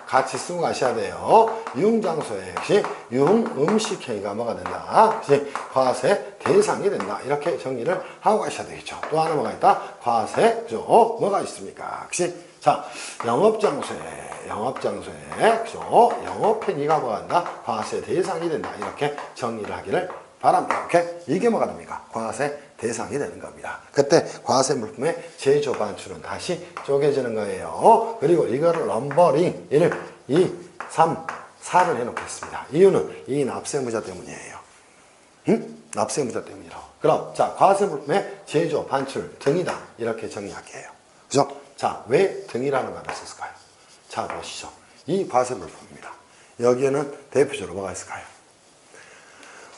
같이 쓰고 가셔야 돼요. 유흥장소에, 역시 유흥음식 행위가 뭐가 된다? 역시 과세 대상이 된다. 이렇게 정리를 하고 가셔야 되겠죠. 또 하나 뭐가 있다? 과세, 그죠? 뭐가 있습니까? 역시, 자, 영업장소에, 그죠? 영업행위가 뭐가 된다? 과세 대상이 된다. 이렇게 정리를 하기를 바랍니다. 오케이? 이게 뭐가 됩니까? 과세 대상이 되는 겁니다. 그때 과세 물품의 제조 반출은 다시 쪼개지는 거예요. 그리고 이거를 넘버링 1, 2, 3, 4를 해놓겠습니다. 이유는 이 납세무자 때문이에요. 응? 납세무자 때문이라고. 그럼 자, 과세 물품의 제조 반출 등이다. 이렇게 정리할게요. 그죠? 자, 왜 등이라는 말을 썼을까요? 자, 보시죠. 이 과세 물품입니다. 여기에는 대표적으로 뭐가 있을까요?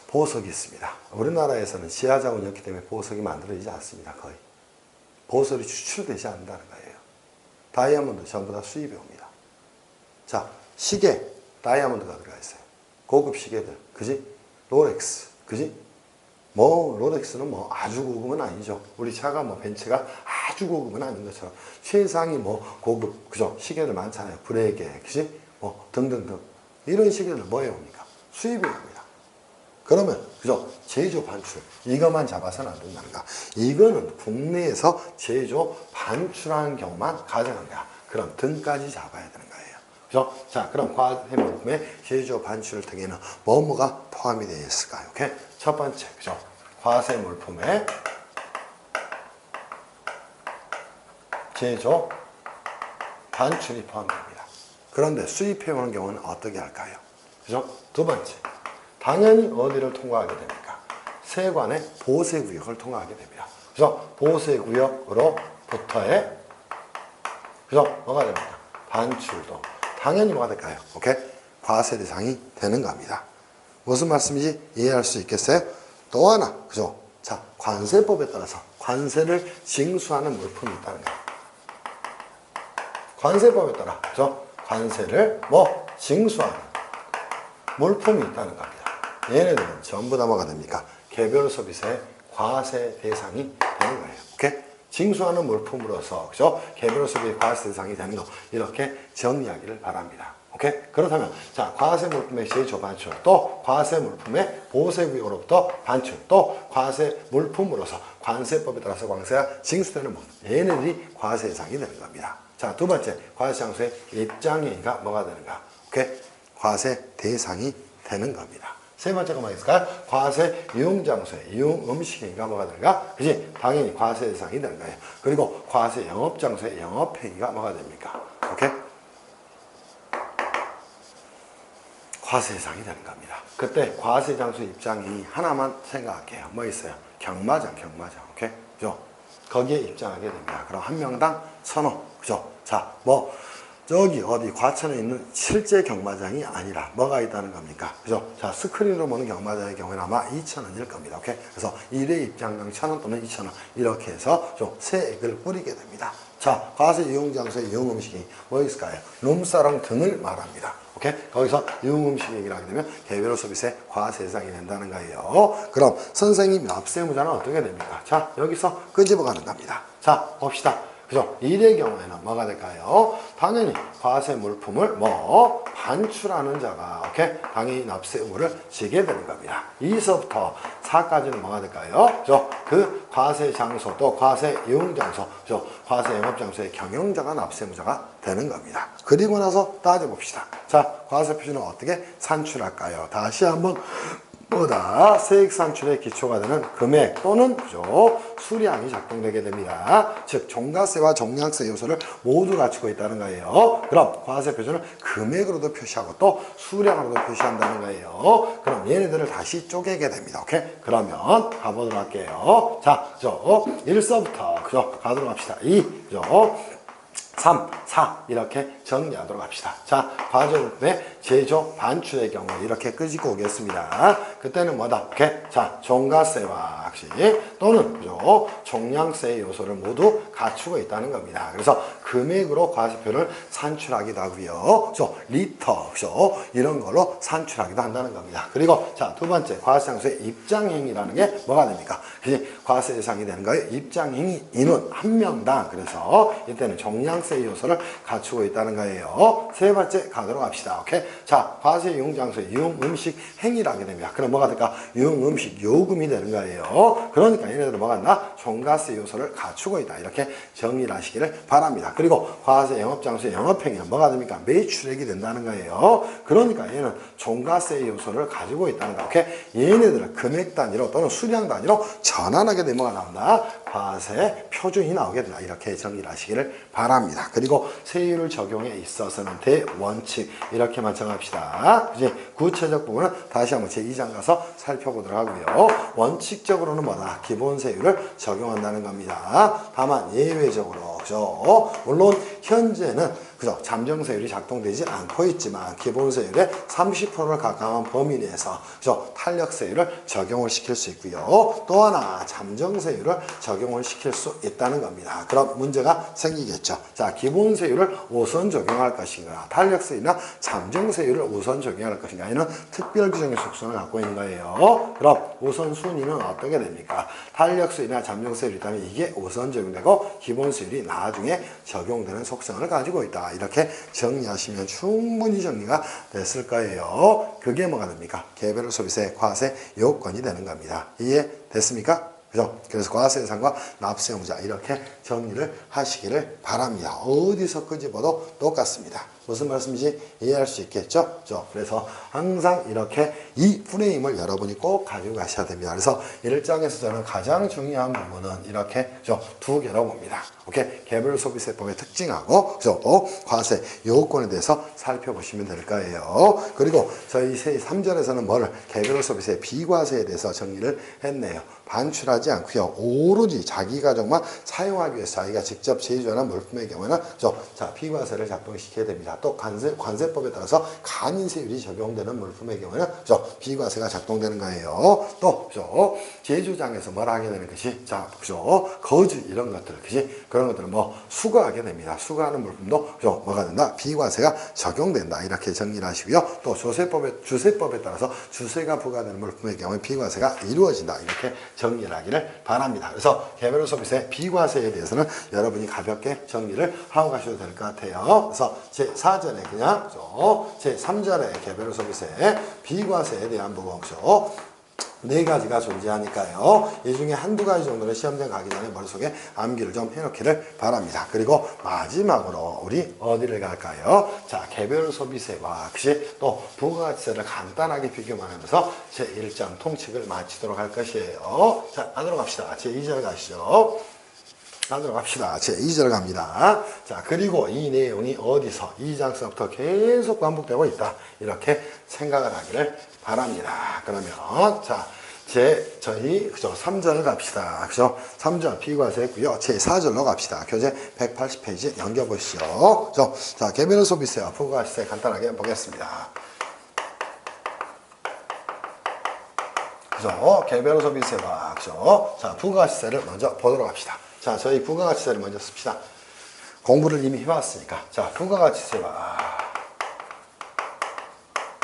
보석이 있습니다. 우리나라에서는 시야자원이었기 때문에 보석이 만들어지지 않습니다. 거의. 보석이 추출되지 않는다는 거예요. 다이아몬드 전부 다 수입해 옵니다. 자, 시계, 다이아몬드가 들어가 있어요. 고급 시계들, 그지? 롤렉스, 그지? 뭐 롤렉스는 뭐 아주 고급은 아니죠. 우리 차가 뭐 벤츠가 아주 고급은 아닌 것처럼 최상위 뭐 고급, 그죠? 시계들 많잖아요. 브레게, 그지? 뭐 등등등. 이런 시계들 뭐 해옵니까? 수입해 옵니다. 그러면 그죠? 제조 반출 이것만 잡아서는 안 된다는가? 이거는 국내에서 제조 반출하는 경우만 가정한다. 그럼 등까지 잡아야 되는 거예요. 그죠? 자, 그럼 과세 물품의 제조 반출 등에는 뭐가 포함이 되어 있을까요? 오케이? 첫 번째, 그죠? 과세 물품의 제조 반출이 포함됩니다. 그런데 수입해 오는 경우는 어떻게 할까요? 그죠? 두 번째. 당연히 어디를 통과하게 됩니까? 세관의 보세구역을 통과하게 됩니다. 그래서 보세구역으로부터의 그래서 뭐가 됩니까? 반출도 당연히 뭐가 될까요? 오케이? 과세 대상이 되는 겁니다. 무슨 말씀인지 이해할 수 있겠어요? 또 하나, 그죠? 자, 관세법에 따라서 관세를 징수하는 물품이 있다는 거예요. 관세법에 따라, 그죠? 관세를 징수하는 물품이 있다는 겁니다. 얘네들은 전부 다 뭐가 됩니까? 개별 소비세 과세 대상이 되는 거예요. 오케이? 징수하는 물품으로서, 그죠? 개별 소비 과세 대상이 되는 거, 이렇게 정리하기를 바랍니다. 오케이? 그렇다면, 자, 과세 물품의 제조 반출, 또 과세 물품의 보세구역으로부터 반출, 또 과세 물품으로서 관세법에 따라서 관세가 징수되는 것, 얘네들이 과세 대상이 되는 겁니다. 자, 두 번째, 과세 장소의 입장행위가 뭐가 되는가? 오케이? 과세 대상이 되는 겁니다. 세 번째가 뭐가 있을까요? 과세 유흥장소에 유흥음식행위가 뭐가 되는가? 그지? 당연히 과세 대상이 되는 거예요. 그리고 과세 영업장소에 영업행위가 뭐가 됩니까? 오케이? 과세 대상이 되는 겁니다. 그때 과세 장소 입장이 하나만 생각할게요. 뭐 있어요? 경마장. 오케이? 그죠? 거기에 입장하게 됩니다. 그럼 한 명당 1,000원. 그죠? 자, 저기 어디 과천에 있는 실제 경마장이 아니라 뭐가 있다는 겁니까? 그죠? 자, 스크린으로 보는 경마장의 경우에는 아마 2,000원일 겁니다. 오케이? 그래서 1회 입장당 1,000원 또는 2,000원 이렇게 해서 좀 세액을 뿌리게 됩니다. 자, 과세 유흥장소의 유흥음식이 뭐 있을까요? 룸사롱 등을 말합니다. 오케이? 거기서 유흥음식 얘기를 하게 되면 개별 소비세 과세 대상이 된다는 거예요. 그럼 선생님 납세무자는 어떻게 됩니까? 자, 여기서 끄집어 가는 겁니다. 자, 봅시다. 그죠? 이의 경우에는 뭐가 될까요? 당연히 과세 물품을 반출하는 자가, 오케이? 당연히 납세 의무를 지게 되는 겁니다. 2서부터 4까지는 뭐가 될까요? 그죠? 그 과세 장소, 또 과세 유흥장소, 그죠? 과세 영업장소의 경영자가 납세무자가 되는 겁니다. 그리고 나서 따져봅시다. 자, 과세 표준은 어떻게 산출할까요? 다시 한번 보다 세액 산출의 기초가 되는 금액 또는 그죠? 수량이 작동되게 됩니다. 즉 종가세와 종량세 요소를 모두 갖추고 있다는 거예요. 그럼 과세 표준을 금액으로도 표시하고 또 수량으로도 표시한다는 거예요. 그럼 얘네들을 다시 쪼개게 됩니다. 오케이? 그러면 가보도록 할게요. 자, 그죠? 1서부터 그죠? 가도록 합시다. 2, 그죠? 3, 4 이렇게 정리하도록 합시다. 자, 과정의 제조 반출의 경우 이렇게 끄집고 오겠습니다. 그때는 뭐다? 오케이? 자, 종가세와 역시 또는 그죠? 종량세 요소를 모두 갖추고 있다는 겁니다. 그래서 금액으로 과세표를 산출하기도 하고요. 그죠? 리터, 그죠? 이런 걸로 산출하기도 한다는 겁니다. 그리고 자, 두 번째 과세장소의 입장행위라는 게 뭐가 됩니까? 그지? 과세 대상이 되는 거예요. 입장행위 인원 한 명당. 그래서 이때는 종량세 요소를 갖추고 있다는 거예요. 세 번째 가도록 합시다. 오케이? 자, 과세 이용장소의 이용음식 행위라게 됩니다. 그럼 뭐가 될까? 이용음식 요금이 되는 거예요. 그러니까 얘네들은 뭐가 있나? 종가세 요소를 갖추고 있다. 이렇게 정리를 하시기를 바랍니다. 그리고 과세 영업장소의 영업행위는 뭐가 됩니까? 매출액이 된다는 거예요. 그러니까 얘는 종가세 요소를 가지고 있다는 거. 오케이? 얘네들은 금액 단위로 또는 수량 단위로 전환하게 되면 뭐가 나온다? 과세 표준이 나오게 된다. 이렇게 정리를 하시기를 바랍니다. 그리고 세율을 적용에 있어서는 대원칙 이렇게만 정합시다. 그치? 구체적 부분은 다시 한번 제2장 가서 살펴보도록 하고요. 원칙적으로는 뭐다? 기본세율을 적용한다는 겁니다. 다만 예외적으로 그죠? 물론 현재는 그죠? 잠정세율이 작동되지 않고 있지만 기본세율의 30%를 가까운 범위 내에서 그죠? 탄력세율을 적용을 시킬 수 있고요. 또 하나 잠정세율을 적용을 시킬 수 있다는 겁니다. 그럼 문제가 생기겠죠. 자, 기본세율을 우선 적용할 것인가, 탄력세율이나 잠정세율을 우선 적용할 것인가, 이는 특별규정의 속성을 갖고 있는 거예요. 그럼 우선순위는 어떻게 됩니까? 탄력세율이나 잠정세율이 있다면 이게 우선 적용되고 기본세율이 나중에 적용되는 속성을 가지고 있다. 이렇게 정리하시면 충분히 정리가 됐을 거예요. 그게 뭐가 됩니까? 개별 소비세 과세 요건이 되는 겁니다. 이해됐습니까? 그죠? 그래서 과세 대상과 납세 의무자 이렇게 정리를 하시기를 바랍니다. 어디서 끄집어도 똑같습니다. 무슨 말씀인지 이해할 수 있겠죠? 그래서 항상 이렇게 이 프레임을 여러분이 꼭 가지고 가셔야 됩니다. 그래서 1장에서 저는 가장 중요한 부분은 이렇게 두 개로 봅니다. 오케이? 개별 소비세법의 특징하고 과세 요건에 대해서 살펴보시면 될 거예요. 그리고 저희 3절에서는 뭐를 개별 소비세 비과세에 대해서 정리를 했네요. 반출하지 않고요. 오로지 자기 가정만 사용하기 위해서 자기가 직접 제조하는 물품의 경우에는 자, 비과세를 작동시켜야 됩니다. 또 관세법에 따라서 간인세율이 적용되는 물품의 경우에는 비과세가 작동되는 거예요. 또 제조장에서 뭘 하게 되는 것이 거즈 이런 것들, 그지? 그런 것들은 수거하게 됩니다. 수거하는 물품도 뭐가 된다? 비과세가 적용된다. 이렇게 정리를 하시고요. 또 주세법에 따라서 주세가 부과되는 물품의 경우에 비과세가 이루어진다. 이렇게 정리를 하기를 바랍니다. 그래서 개별 소비세 비과세에 대해서는 여러분이 가볍게 정리를 하고 가셔도 될 것 같아요. 그래서 제4절에 그냥 제3절에 개별 소비세 비과세에 대한 부분이죠. 네 가지가 존재하니까요. 이 중에 한두 가지 정도는 시험장 가기 전에 머릿속에 암기를 좀 해놓기를 바랍니다. 그리고 마지막으로 우리 어디를 갈까요? 자, 개별 소비세와 역시 또 부가가치세를 간단하게 비교만 하면서 제1장 통칙을 마치도록 할 것이에요. 자, 가도록 합시다. 제2절 가시죠. 가도록 합시다. 제2절 갑니다. 자, 그리고 이 내용이 어디서 2장서부터 계속 반복되고 있다. 이렇게 생각을 하기를 바랍니다. 그러면 자, 저희 3절 갑시다. 그죠? 3절 비과세 했고요. 제4절로 갑시다. 교재 180페이지 넘겨보시죠. 자, 개별 소비세와 부가가치세 간단하게 보겠습니다. 그죠? 개별 소비세와 자, 부가가치세를 먼저 보도록 합시다. 자, 저희 부가가치세를 먼저 씁시다. 공부를 이미 해왔으니까. 자, 부가가치세와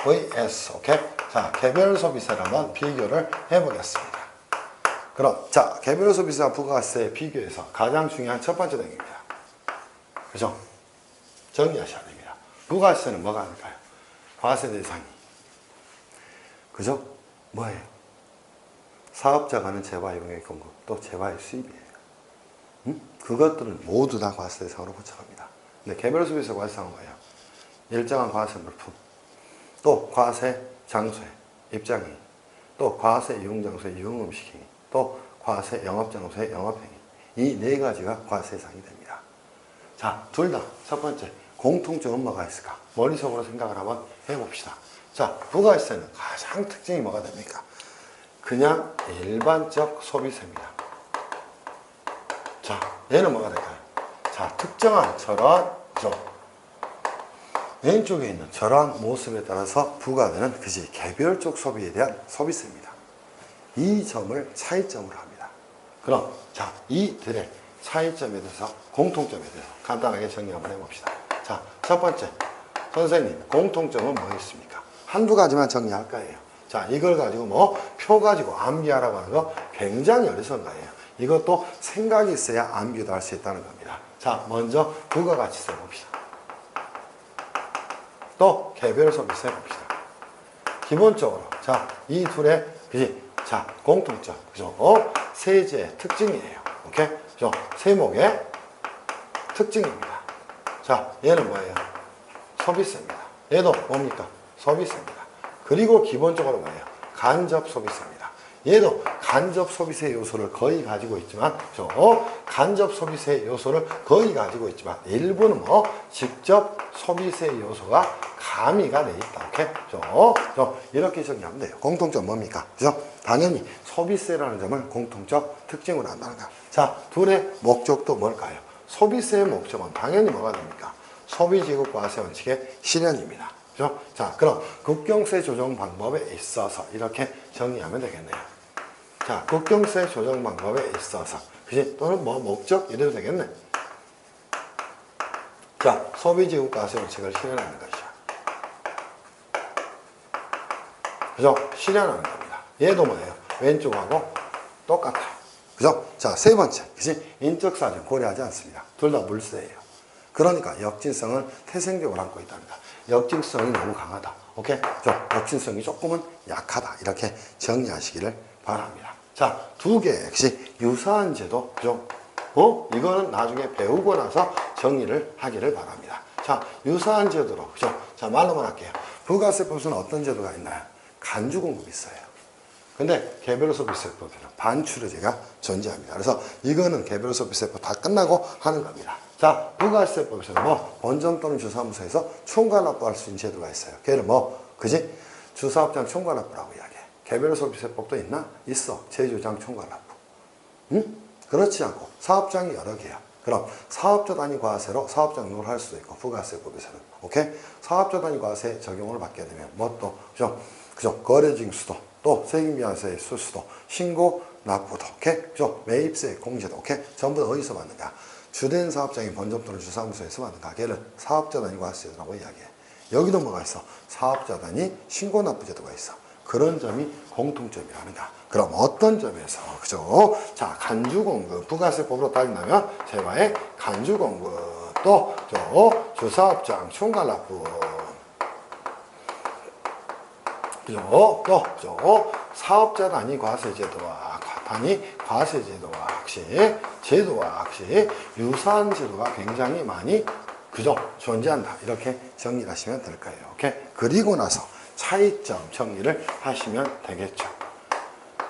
vs, 오케이? 자, 개별 소비세를 한번 비교를 해보겠습니다. 그럼, 자, 개별 소비세와 부가가치세 비교해서 가장 중요한 첫 번째 내용입니다. 그죠? 정리하셔야 됩니다. 부가가치세는 뭐가 아닐까요? 과세 대상이. 그죠? 뭐예요? 사업자가 하는 재화 용역 공급, 또 재화의 수입이에요. 그것들은 모두 다 과세 대상으로 포착합니다. 근데 개별 소비세 과세상은 뭐예요? 일정한 과세 물품, 또 과세 장소의 입장이 또 과세 이용장소의 이용음식행위, 또 과세 영업장소의 영업행위. 이 네 가지가 과세 대상이 됩니다. 자, 둘 다 첫 번째 공통점은 뭐가 있을까? 머릿속으로 생각을 한번 해봅시다. 자, 부가세는 가장 특징이 뭐가 됩니까? 그냥 일반적 소비세입니다. 자, 얘는 뭐가 될까요? 자, 특정한 저러한 왼쪽에 있는 저러한 모습에 따라서 부과되는 그지 개별적 소비에 대한 소비세입니다. 이 점을 차이점으로 합니다. 그럼 자, 이들의 차이점에 대해서 공통점에 대해서 간단하게 정리 한번 해봅시다. 자, 첫 번째 선생님 공통점은 뭐 있습니까? 한두 가지만 정리할 거예요. 자, 이걸 가지고 뭐 표 가지고 암기하라고 하는 거 굉장히 어리석은 거예요. 이것도 생각이 있어야 암기도 할 수 있다는 겁니다. 자, 먼저 부가가치세 봅시다. 또 개별 소비세 봅시다. 기본적으로 자, 이 둘의 그지? 자, 공통점 그죠? 세제의 특징이에요. 오케이? 그죠? 세목의 특징입니다. 자, 얘는 뭐예요? 소비세입니다. 얘도 뭡니까? 소비세입니다. 그리고 기본적으로 뭐예요? 간접 소비세입니다. 얘도 간접 소비세 요소를 거의 가지고 있지만, 그죠? 간접 소비세 요소를 거의 가지고 있지만, 일부는 뭐, 직접 소비세 요소가 가미가 돼 있다. 오케이? 그죠? 이렇게 정리하면 돼요. 공통점 뭡니까? 그죠? 당연히 소비세라는 점을 공통적 특징으로 한다는 거. 자, 둘의 목적도 뭘까요? 소비세의 목적은 당연히 뭐가 됩니까? 소비지급과세 원칙의 실현입니다. 그죠? 자, 그럼 국경세 조정 방법에 있어서 이렇게 정리하면 되겠네요. 자, 국경세 조정 방법에 있어서 그지? 또는 뭐 목적 이래도 되겠네. 자, 소비지급과세 원칙을 실현하는 것이죠. 그죠? 실현하는 겁니다. 얘도 뭐예요? 왼쪽하고 똑같아요. 그죠? 자, 세 번째. 그지? 인적사정 고려하지 않습니다. 둘 다 물세예요. 그러니까 역진성을 태생적으로 안고 있답니다. 역진성이 너무 강하다. 오케이? 역진성이 조금은 약하다. 이렇게 정리하시기를 바랍니다. 자, 두 개 역시 유사한 제도. 그죠? 이거는 나중에 배우고 나서 정리를 하기를 바랍니다. 자, 유사한 제도로. 그죠? 자, 말로만 할게요. 부가세법에서는 어떤 제도가 있나요? 간주공급이 있어요. 근데 개별소비세법에는 반출의제가 존재합니다. 그래서 이거는 개별소비세법 다 끝나고 하는 겁니다. 자, 부가세법에서는 뭐 본점 또는 주사무소에서 총괄납부할 수 있는 제도가 있어요. 걔는 뭐 그지? 주사업장 총괄납부라고 이야기해. 개별소비세법도 있나? 있어. 제조장 총괄납부. 응? 그렇지 않고 사업장이 여러 개야. 그럼 사업자 단위 과세로 사업장 등록을 할 수도 있고 부가세법에서는 오케이? 사업자 단위 과세 적용을 받게 되면 뭐 또 그죠? 거래징수도 또 세금비과세 수수도 신고 납부도 오케이? 그죠? 매입세 공제도 오케이? 전부 다 어디서 받는가? 주된 사업장이 본점 또는 주사무소에서 받는 가게를 사업자 단위 과세제도라고 이야기해. 여기도 뭐가 있어? 사업자 단위 신고 납부 제도가 있어. 그런 점이 공통점이라는가? 그럼 어떤 점에서 그죠? 자, 간주공급 부가세법으로 따진다면 세와의 간주공급 또 주사업장 총괄납부 그죠? 또 그죠? 사업자 단위 과세제도와 단위 과세제도와 역시 유사한 제도가 굉장히 많이 그죠? 존재한다. 이렇게 정리를 하시면 될 거예요. 오케이? 그리고 나서 차이점 정리를 하시면 되겠죠.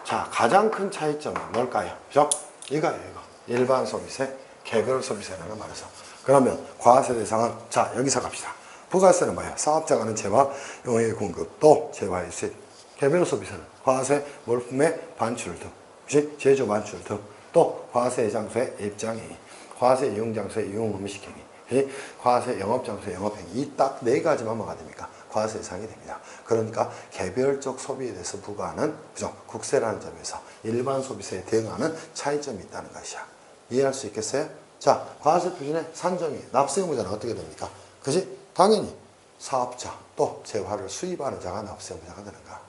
자, 가장 큰 차이점은 뭘까요? 그죠? 이거예요, 이거. 일반 소비세, 개별 소비세라는 말에서. 그러면 과세 대상은 자, 여기서 갑시다. 부가세는 뭐예요? 사업자가 하는 재화, 용액 공급, 또 재화의 수입. 개별 소비세는 과세, 물품의 반출 등, 그치? 제조 반출 등, 또 과세 장소의 입장행위, 과세 이용 장소의 이용 음식행위, 그치? 과세 영업 장소의 영업행위. 이 딱 네 가지만 뭐가 됩니까? 과세 대상이 됩니다. 그러니까 개별적 소비에 대해서 부과하는 그죠? 국세라는 점에서 일반 소비세에 대응하는 차이점이 있다는 것이야. 이해할 수 있겠어요? 자, 과세 표준의 산정이 납세 의무자는 어떻게 됩니까? 그지? 당연히 사업자 또 재화를 수입하는 자가 납세 의무자가 되는가?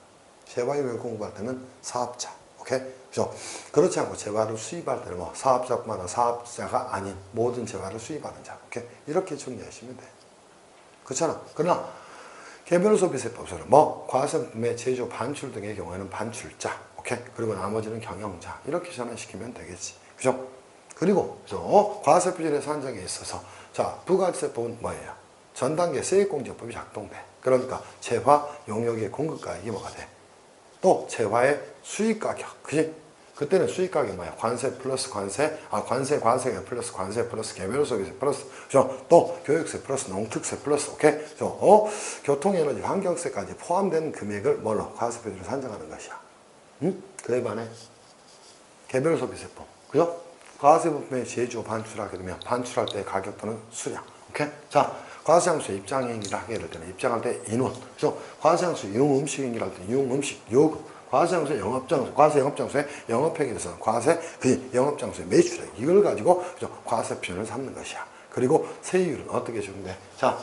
재화 용액 공급할 때는 사업자, 오케이? 그죠? 그렇지 않고 재화를 수입할 때는 뭐 사업자뿐만 아니라 사업자가 아닌 모든 재화를 수입하는 자, 오케이? 이렇게 정리하시면 돼. 그렇잖아. 그러나 개별 소비세법에서는 뭐 과세품의 제조 반출 등의 경우에는 반출자, 오케이? 그리고 나머지는 경영자 이렇게 전환시키면 되겠지, 그죠? 그리고 그죠? 과세 표준의 산정에 있어서 자, 부가세법은 뭐예요? 전 단계 세액공제법이 작동돼. 그러니까 재화 용역의 공급가액이 뭐가 돼? 또 재화의 수익 가격. 그지? 그때는 수익 가격이 뭐야? 관세 플러스 관세, 관세가 플러스 관세 플러스 개별 소비세 플러스, 그죠? 또 교육세 플러스 농특세 플러스, 오케이? 그죠? 교통에너지 환경세까지 포함된 금액을 뭘로? 과세표준으로 산정하는 것이야. 응? 그에 반해 개별 소비세법, 그죠? 과세법에 제조 반출하게 되면 반출할 때 가격 또는 수량, 오케이? 자, 과세장소에 입장행위를 하게 될 때는 입장할 때 인원, 그죠? 과세장소에 이용 음식 행위를 할 때 이용 음식, 요금, 과세장소에 영업장소, 과세 영업장소에 영업행위에 대해서는 과세, 그 영업장소의 매출액, 이걸 가지고, 그죠? 과세 표준을 삼는 것이야. 그리고 세율은 어떻게 주는데? 자,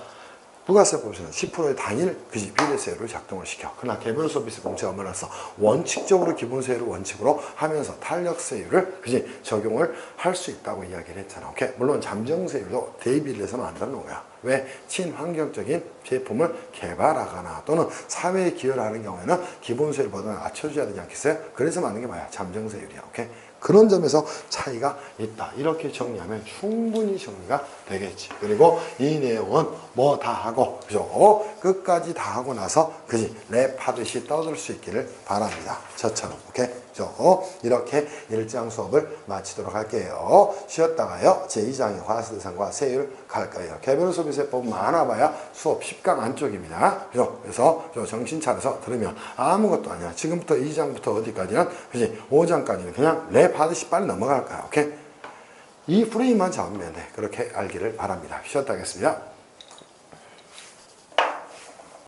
부가세법에서는 10%의 단일 그지 비례세율을 작동을 시켜. 그러나 개별 소비세 공제가 뭐라서 원칙적으로 기본세율을 원칙으로 하면서 탄력세율을 그지 적용을 할 수 있다고 이야기를 했잖아. 오케이? 물론 잠정세율도 대비를 해서는 안 되는 거야. 왜? 친환경적인 제품을 개발하거나 또는 사회에 기여를 하는 경우에는 기본세율보다는 낮춰줘야 되지 않겠어요? 그래서 맞는 게 뭐야? 잠정세율이야. 오케이? 그런 점에서 차이가 있다. 이렇게 정리하면 충분히 정리가 되겠지. 그리고 이 내용은 뭐 다 하고, 그죠? 끝까지 다 하고 나서, 그지? 랩하듯이 떠들 수 있기를 바랍니다. 저처럼. 오케이? 그죠? 이렇게 1장 수업을 마치도록 할게요. 쉬었다가요. 제2장의 과세대상과 세율 갈 거예요. 개별 소비세법 많아봐야 수업 10강 안쪽입니다. 그죠? 그래서 정신 차려서 들으면 아무것도 아니야. 지금부터 2장부터 어디까지는, 그지? 5장까지는 그냥 랩하듯이 빨리 넘어갈 거야. 오케이? 이 프레임만 잡으면 돼. 그렇게 알기를 바랍니다. 쉬었다 하겠습니다.